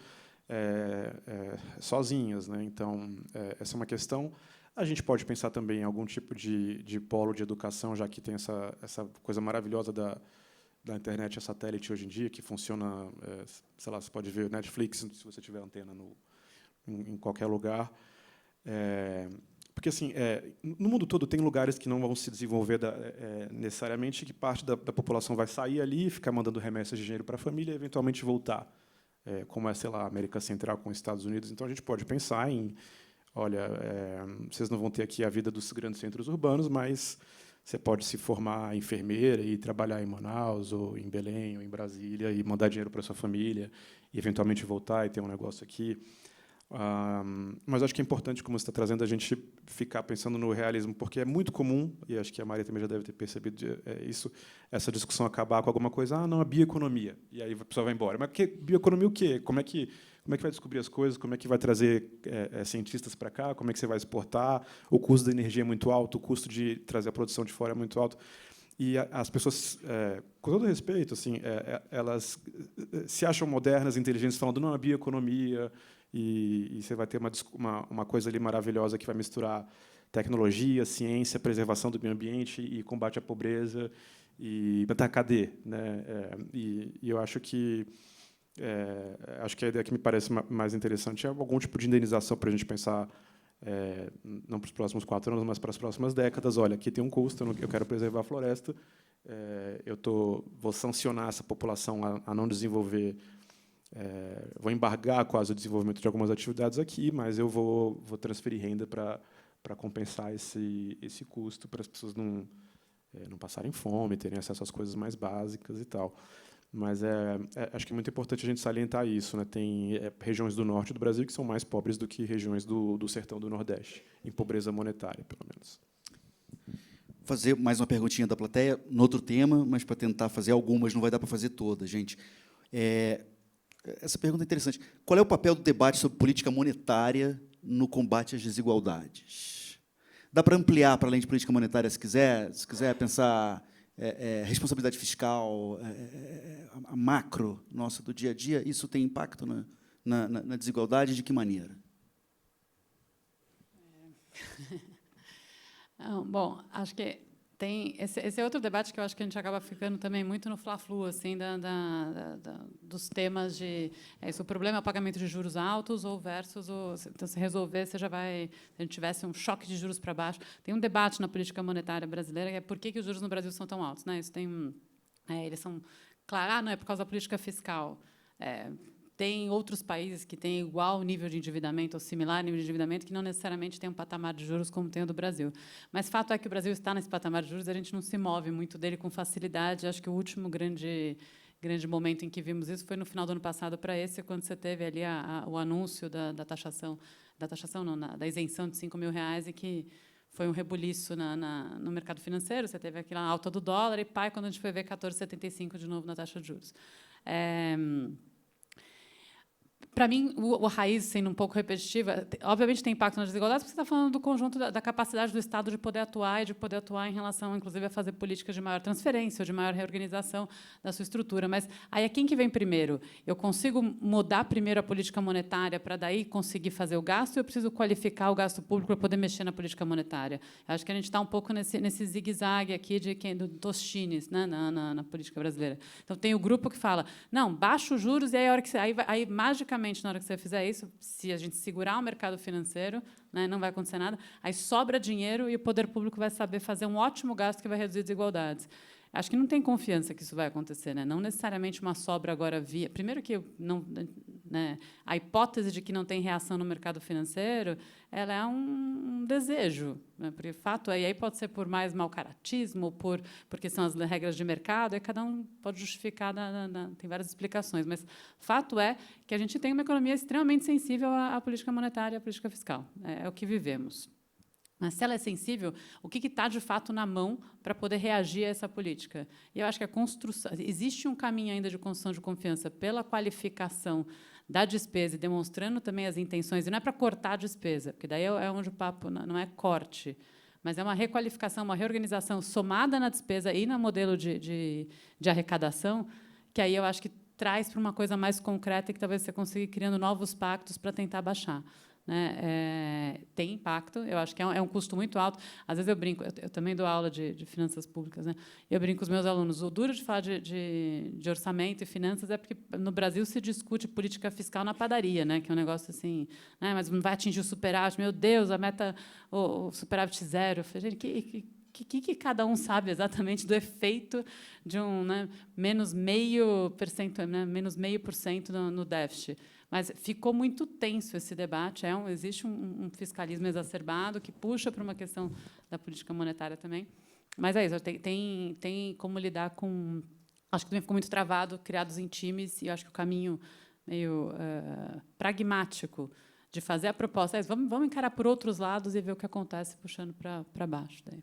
sozinhas, né? Então, essa é uma questão. A gente pode pensar também em algum tipo de polo de educação, já que tem essa coisa maravilhosa da internet a satélite hoje em dia, que funciona, sei lá, você pode ver Netflix se você tiver antena em qualquer lugar. Porque, assim, no mundo todo tem lugares que não vão se desenvolver necessariamente, que parte da população vai sair ali, ficar mandando remessas de dinheiro para a família e, eventualmente, voltar, como sei lá, a América Central com os Estados Unidos. Então, a gente pode pensar em... Olha, vocês não vão ter aqui a vida dos grandes centros urbanos, mas você pode se formar enfermeira e trabalhar em Manaus, ou em Belém, ou em Brasília, e mandar dinheiro para a sua família, e eventualmente voltar e ter um negócio aqui. Mas acho que é importante, como você está trazendo, a gente ficar pensando no realismo, porque é muito comum, e acho que a Maria também já deve ter percebido isso, essa discussão acabar com alguma coisa, não, a bioeconomia, e aí a pessoa vai embora. Mas bioeconomia o quê? Como é que vai descobrir as coisas? Como é que vai trazer cientistas para cá? Como é que você vai exportar? O custo da energia é muito alto, o custo de trazer a produção de fora é muito alto. E as pessoas, com todo respeito, assim, elas se acham modernas, inteligentes, falando, não, a bioeconomia, e você vai ter uma coisa ali maravilhosa que vai misturar tecnologia, ciência, preservação do meio ambiente e combate à pobreza e cadê, né? E eu acho que a ideia que me parece mais interessante é algum tipo de indenização para a gente pensar não para os próximos 4 anos, mas para as próximas décadas. Olha, aqui tem um custo, eu quero preservar a floresta, vou sancionar essa população a não desenvolver, vou embargar quase o desenvolvimento de algumas atividades aqui, mas eu vou transferir renda para compensar esse custo, para as pessoas não passarem fome, terem acesso às coisas mais básicas e tal. Mas acho que é muito importante a gente salientar isso, né? Tem regiões do norte do Brasil que são mais pobres do que regiões do sertão do Nordeste, em pobreza monetária, pelo menos. Vou fazer mais uma perguntinha da plateia, no outro tema, mas para tentar fazer algumas, não vai dar para fazer todas, gente. Essa pergunta é interessante. Qual é o papel do debate sobre política monetária no combate às desigualdades? Dá para ampliar para além de política monetária, se quiser pensar responsabilidade fiscal, a macro nossa do dia a dia, isso tem impacto na desigualdade? De que maneira? Bom, acho que tem esse é outro debate que eu acho que a gente acaba ficando também muito no fla-flu, assim, dos temas de se o problema é o pagamento de juros altos ou versus então, se resolver, você já vai, se a gente tivesse um choque de juros para baixo. Tem um debate na política monetária brasileira que é por que os juros no Brasil são tão altos, né? Isso tem eles são, claro, não é por causa da política fiscal. Tem outros países que têm igual nível de endividamento ou similar nível de endividamento que não necessariamente tem um patamar de juros como tem o do Brasil. Mas fato é que o Brasil está nesse patamar de juros, a gente não se move muito dele com facilidade. Acho que o último grande momento em que vimos isso foi no final do ano passado para esse, quando você teve ali o anúncio da taxação não, da isenção de R$5.000 e que foi um rebuliço no mercado financeiro. Você teve aquela alta do dólar e quando a gente foi ver 14,75 de novo na taxa de juros. Para mim, o raiz, sendo um pouco repetitiva, obviamente tem impacto nas desigualdades, porque você está falando do conjunto da capacidade do Estado de poder atuar e de poder atuar em relação, inclusive, a fazer políticas de maior transferência ou de maior reorganização da sua estrutura. Mas aí é quem que vem primeiro? Eu consigo mudar primeiro a política monetária para daí conseguir fazer o gasto, ou eu preciso qualificar o gasto público para poder mexer na política monetária? Eu acho que a gente está um pouco nesse zigue-zague aqui do Tostines, né, na política brasileira. Então, tem o grupo que fala, não, baixa os juros, e aí, aí magicamente, na hora que você fizer isso, se a gente segurar o mercado financeiro, né, não vai acontecer nada, aí sobra dinheiro e o poder público vai saber fazer um ótimo gasto que vai reduzir desigualdades. Acho que não tem confiança que isso vai acontecer, né? Não necessariamente uma sobra agora via. Primeiro que não, né, a hipótese de que não tem reação no mercado financeiro, ela é um desejo, né? Porque fato é, e aí pode ser por mais mau caratismo, porque são as regras de mercado, e cada um pode justificar, tem várias explicações, mas fato é que a gente tem uma economia extremamente sensível à política monetária e à política fiscal. É o que vivemos. Mas, se ela é sensível, o que está, de fato, na mão para poder reagir a essa política? E eu acho que a construção... Existe um caminho ainda de construção de confiança pela qualificação da despesa e demonstrando também as intenções. E não é para cortar a despesa, porque daí é onde o papo não é corte, mas é uma requalificação, uma reorganização somada na despesa e no modelo de arrecadação, que aí eu acho que traz para uma coisa mais concreta e que talvez você consiga ir criando novos pactos para tentar baixar. Né? Tem impacto, eu acho que é um custo muito alto. Às vezes eu brinco, eu também dou aula de finanças públicas, né? Eu brinco com os meus alunos, o duro de falar de orçamento e finanças é porque no Brasil se discute política fiscal na padaria, né? Que é um negócio assim, né? Mas não vai atingir o superávit, meu Deus, a meta, o superávit zero. Eu falei, gente, que cada um sabe exatamente do efeito de menos 0,5%, né? Menos 0,5% no déficit. Mas ficou muito tenso esse debate. Existe um fiscalismo exacerbado que puxa para uma questão da política monetária também. Mas é isso, tem como lidar com... Acho que também ficou muito travado, criados em times, e acho que o caminho meio pragmático de fazer a proposta vamos encarar por outros lados e ver o que acontece puxando para baixo. Daí.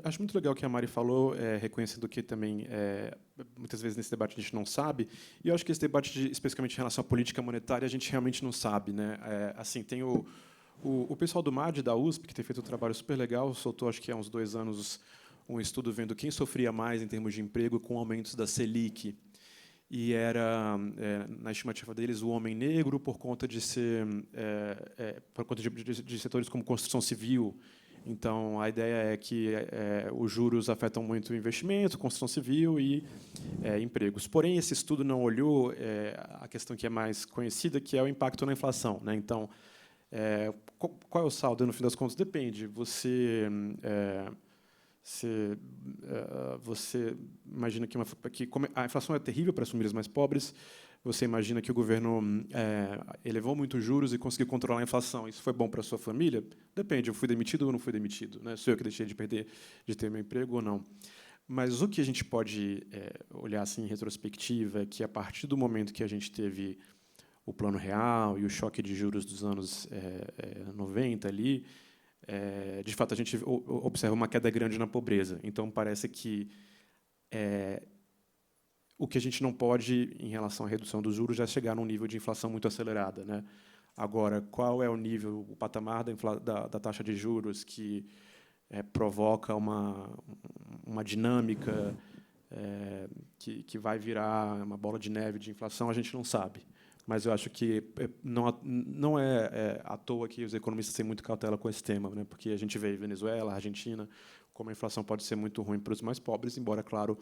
Acho muito legal o que a Mari falou, reconhecendo que também, muitas vezes, nesse debate a gente não sabe, e eu acho que esse debate, especificamente em relação à política monetária, a gente realmente não sabe. Né? Assim, tem o pessoal do MAD, da USP, que tem feito um trabalho super legal, soltou, acho que há uns 2 anos, um estudo vendo quem sofria mais em termos de emprego com aumentos da Selic. e era, na estimativa deles, o homem negro por conta de ser por conta de setores como construção civil. Então, a ideia é que os juros afetam muito o investimento, construção civil e empregos. Porém, esse estudo não olhou a questão que é mais conhecida, que é o impacto na inflação, né? Então, qual é o saldo? No fim das contas, depende. Você imagina que como a inflação é terrível para as famílias mais pobres, você imagina que o governo elevou muito os juros e conseguiu controlar a inflação. Isso foi bom para a sua família? Depende, eu fui demitido ou não fui demitido, né? Sou eu que deixei de ter meu emprego ou não? Mas o que a gente pode olhar assim, em retrospectiva é que, a partir do momento que a gente teve o Plano Real e o choque de juros dos anos 90, ali, de fato, a gente observa uma queda grande na pobreza. Então, parece que o que a gente não pode, em relação à redução dos juros, é chegar num nível de inflação muito acelerada, né? Agora, qual é o nível, o patamar da taxa de juros que provoca uma dinâmica que vai virar uma bola de neve de inflação, a gente não sabe. Mas eu acho que não é à toa que os economistas têm muito cautela com esse tema, né? Porque a gente vê Venezuela, Argentina, como a inflação pode ser muito ruim para os mais pobres, embora, claro,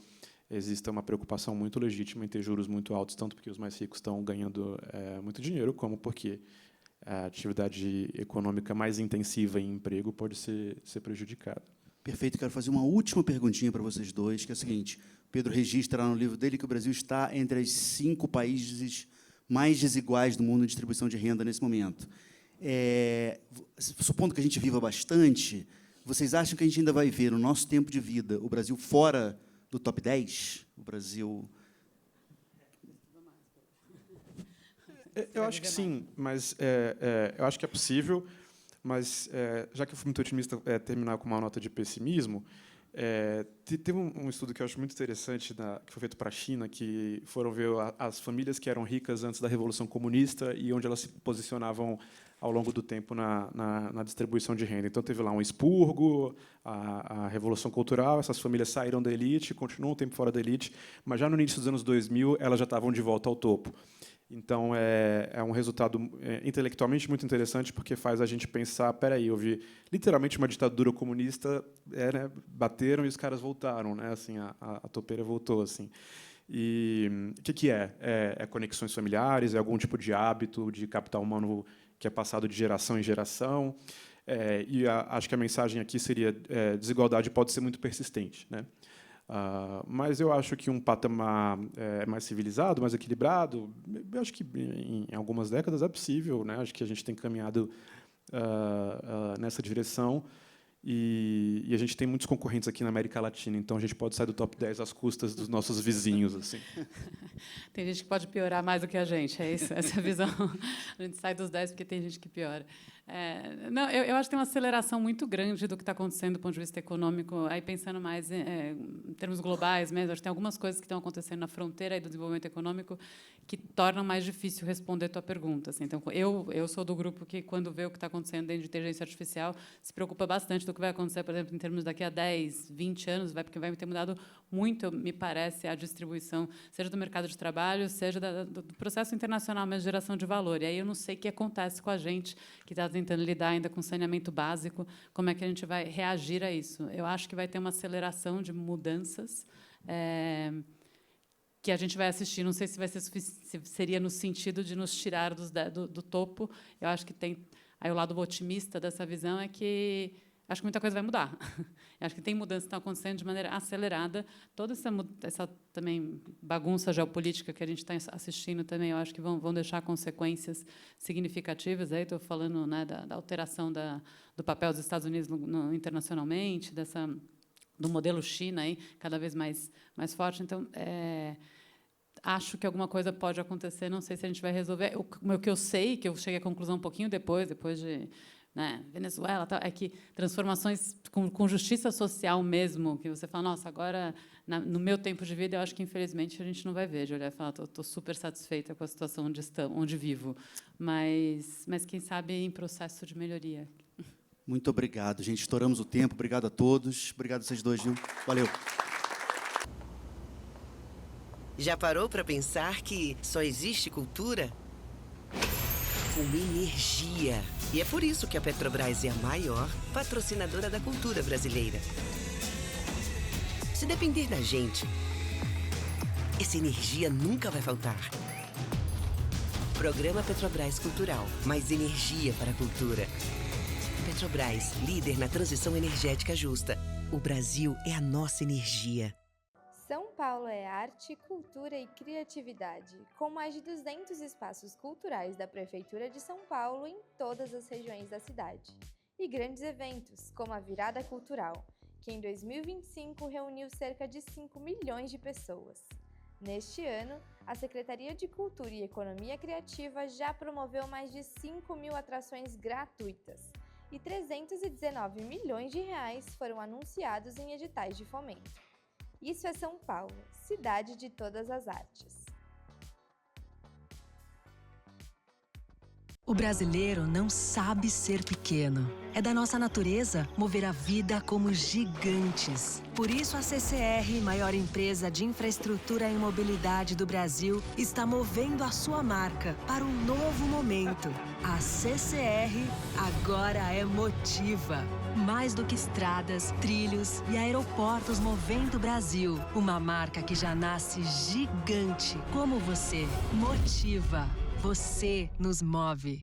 exista uma preocupação muito legítima em ter juros muito altos, tanto porque os mais ricos estão ganhando muito dinheiro, como porque a atividade econômica mais intensiva em emprego pode ser prejudicada. Perfeito. Quero fazer uma última perguntinha para vocês dois, que é a seguinte. Pedro registra lá no livro dele que o Brasil está entre os 5 países mais desiguais do mundo em distribuição de renda nesse momento. Supondo que a gente viva bastante, vocês acham que a gente ainda vai ver, no nosso tempo de vida, o Brasil fora do top 10? O Brasil... Eu acho que sim, mas eu acho que é possível, mas, já que eu fui muito otimista, terminar com uma nota de pessimismo, teve um estudo que eu acho muito interessante, que foi feito para a China, que foram ver as famílias que eram ricas antes da Revolução Comunista e onde elas se posicionavam ao longo do tempo na distribuição de renda. Então, teve lá um expurgo, a Revolução Cultural, essas famílias saíram da elite, continuam um tempo fora da elite, mas já no início dos anos 2000, elas já estavam de volta ao topo. Então, é um resultado intelectualmente muito interessante, porque faz a gente pensar, peraí, houve literalmente uma ditadura comunista, né, bateram e os caras voltaram, né, assim, a topeira voltou, assim. E o que é? É conexões familiares, é algum tipo de hábito de capital humano que é passado de geração em geração. E acho que a mensagem aqui seria: desigualdade pode ser muito persistente, né? Mas eu acho que um patamar mais civilizado, mais equilibrado, eu acho que em algumas décadas é possível, né? Acho que a gente tem caminhado nessa direção. E a gente tem muitos concorrentes aqui na América Latina, então a gente pode sair do top 10 às custas dos nossos vizinhos, assim. Tem gente que pode piorar mais do que a gente, é isso, essa é a visão. A gente sai dos 10 porque tem gente que piora. Não, eu acho que tem uma aceleração muito grande do que está acontecendo do ponto de vista econômico, aí pensando mais em termos globais mesmo. Acho que tem algumas coisas que estão acontecendo na fronteira aí do desenvolvimento econômico que tornam mais difícil responder a tua pergunta. Assim. Então, eu sou do grupo que, quando vê o que está acontecendo dentro de inteligência artificial, se preocupa bastante do que vai acontecer, por exemplo, em termos daqui a 10, 20 anos, porque vai ter mudado muito, me parece, a distribuição, seja do mercado de trabalho, seja do processo internacional, mesmo de geração de valor. E aí eu não sei o que acontece com a gente, que está tentando lidar ainda com saneamento básico, como é que a gente vai reagir a isso. Eu acho que vai ter uma aceleração de mudanças que a gente vai assistir. Não sei se vai ser se seria no sentido de nos tirar do topo. Eu acho que tem... Aí o lado otimista dessa visão é que acho que muita coisa vai mudar. Eu acho que tem mudanças que estão acontecendo de maneira acelerada. Toda essa também bagunça geopolítica que a gente está assistindo também, eu acho que vão deixar consequências significativas. Aí estou falando, né, da alteração do papel dos Estados Unidos internacionalmente, do modelo China aí cada vez mais forte. Então, acho que alguma coisa pode acontecer. Não sei se a gente vai resolver. O que eu sei, que eu cheguei à conclusão um pouquinho depois de, né, Venezuela, tal, é que transformações com justiça social mesmo, que você fala, nossa, agora, no meu tempo de vida, eu acho que, infelizmente, a gente não vai ver. De olhar e falar, estou super satisfeita com a situação onde vivo. Mas, quem sabe, em processo de melhoria. Muito obrigado, gente. Estouramos o tempo. Obrigado a todos. Obrigado a vocês dois, viu? Valeu. Já parou para pensar que só existe cultura com energia? E é por isso que a Petrobras é a maior patrocinadora da cultura brasileira. Se depender da gente, essa energia nunca vai faltar. Programa Petrobras Cultural. Mais energia para a cultura. Petrobras, líder na transição energética justa. O Brasil é a nossa energia. São Paulo é arte, cultura e criatividade, com mais de 200 espaços culturais da Prefeitura de São Paulo em todas as regiões da cidade. E grandes eventos, como a Virada Cultural, que em 2025 reuniu cerca de 5 milhões de pessoas. Neste ano, a Secretaria de Cultura e Economia Criativa já promoveu mais de 5 mil atrações gratuitas e 319 milhões de reais foram anunciados em editais de fomento. Isso é São Paulo, cidade de todas as artes. O brasileiro não sabe ser pequeno. É da nossa natureza mover a vida como gigantes. Por isso, a CCR, maior empresa de infraestrutura e mobilidade do Brasil, está movendo a sua marca para um novo momento. A CCR agora é Motiva. Mais do que estradas, trilhos e aeroportos movendo o Brasil. Uma marca que já nasce gigante, como você. Motiva. Você nos move.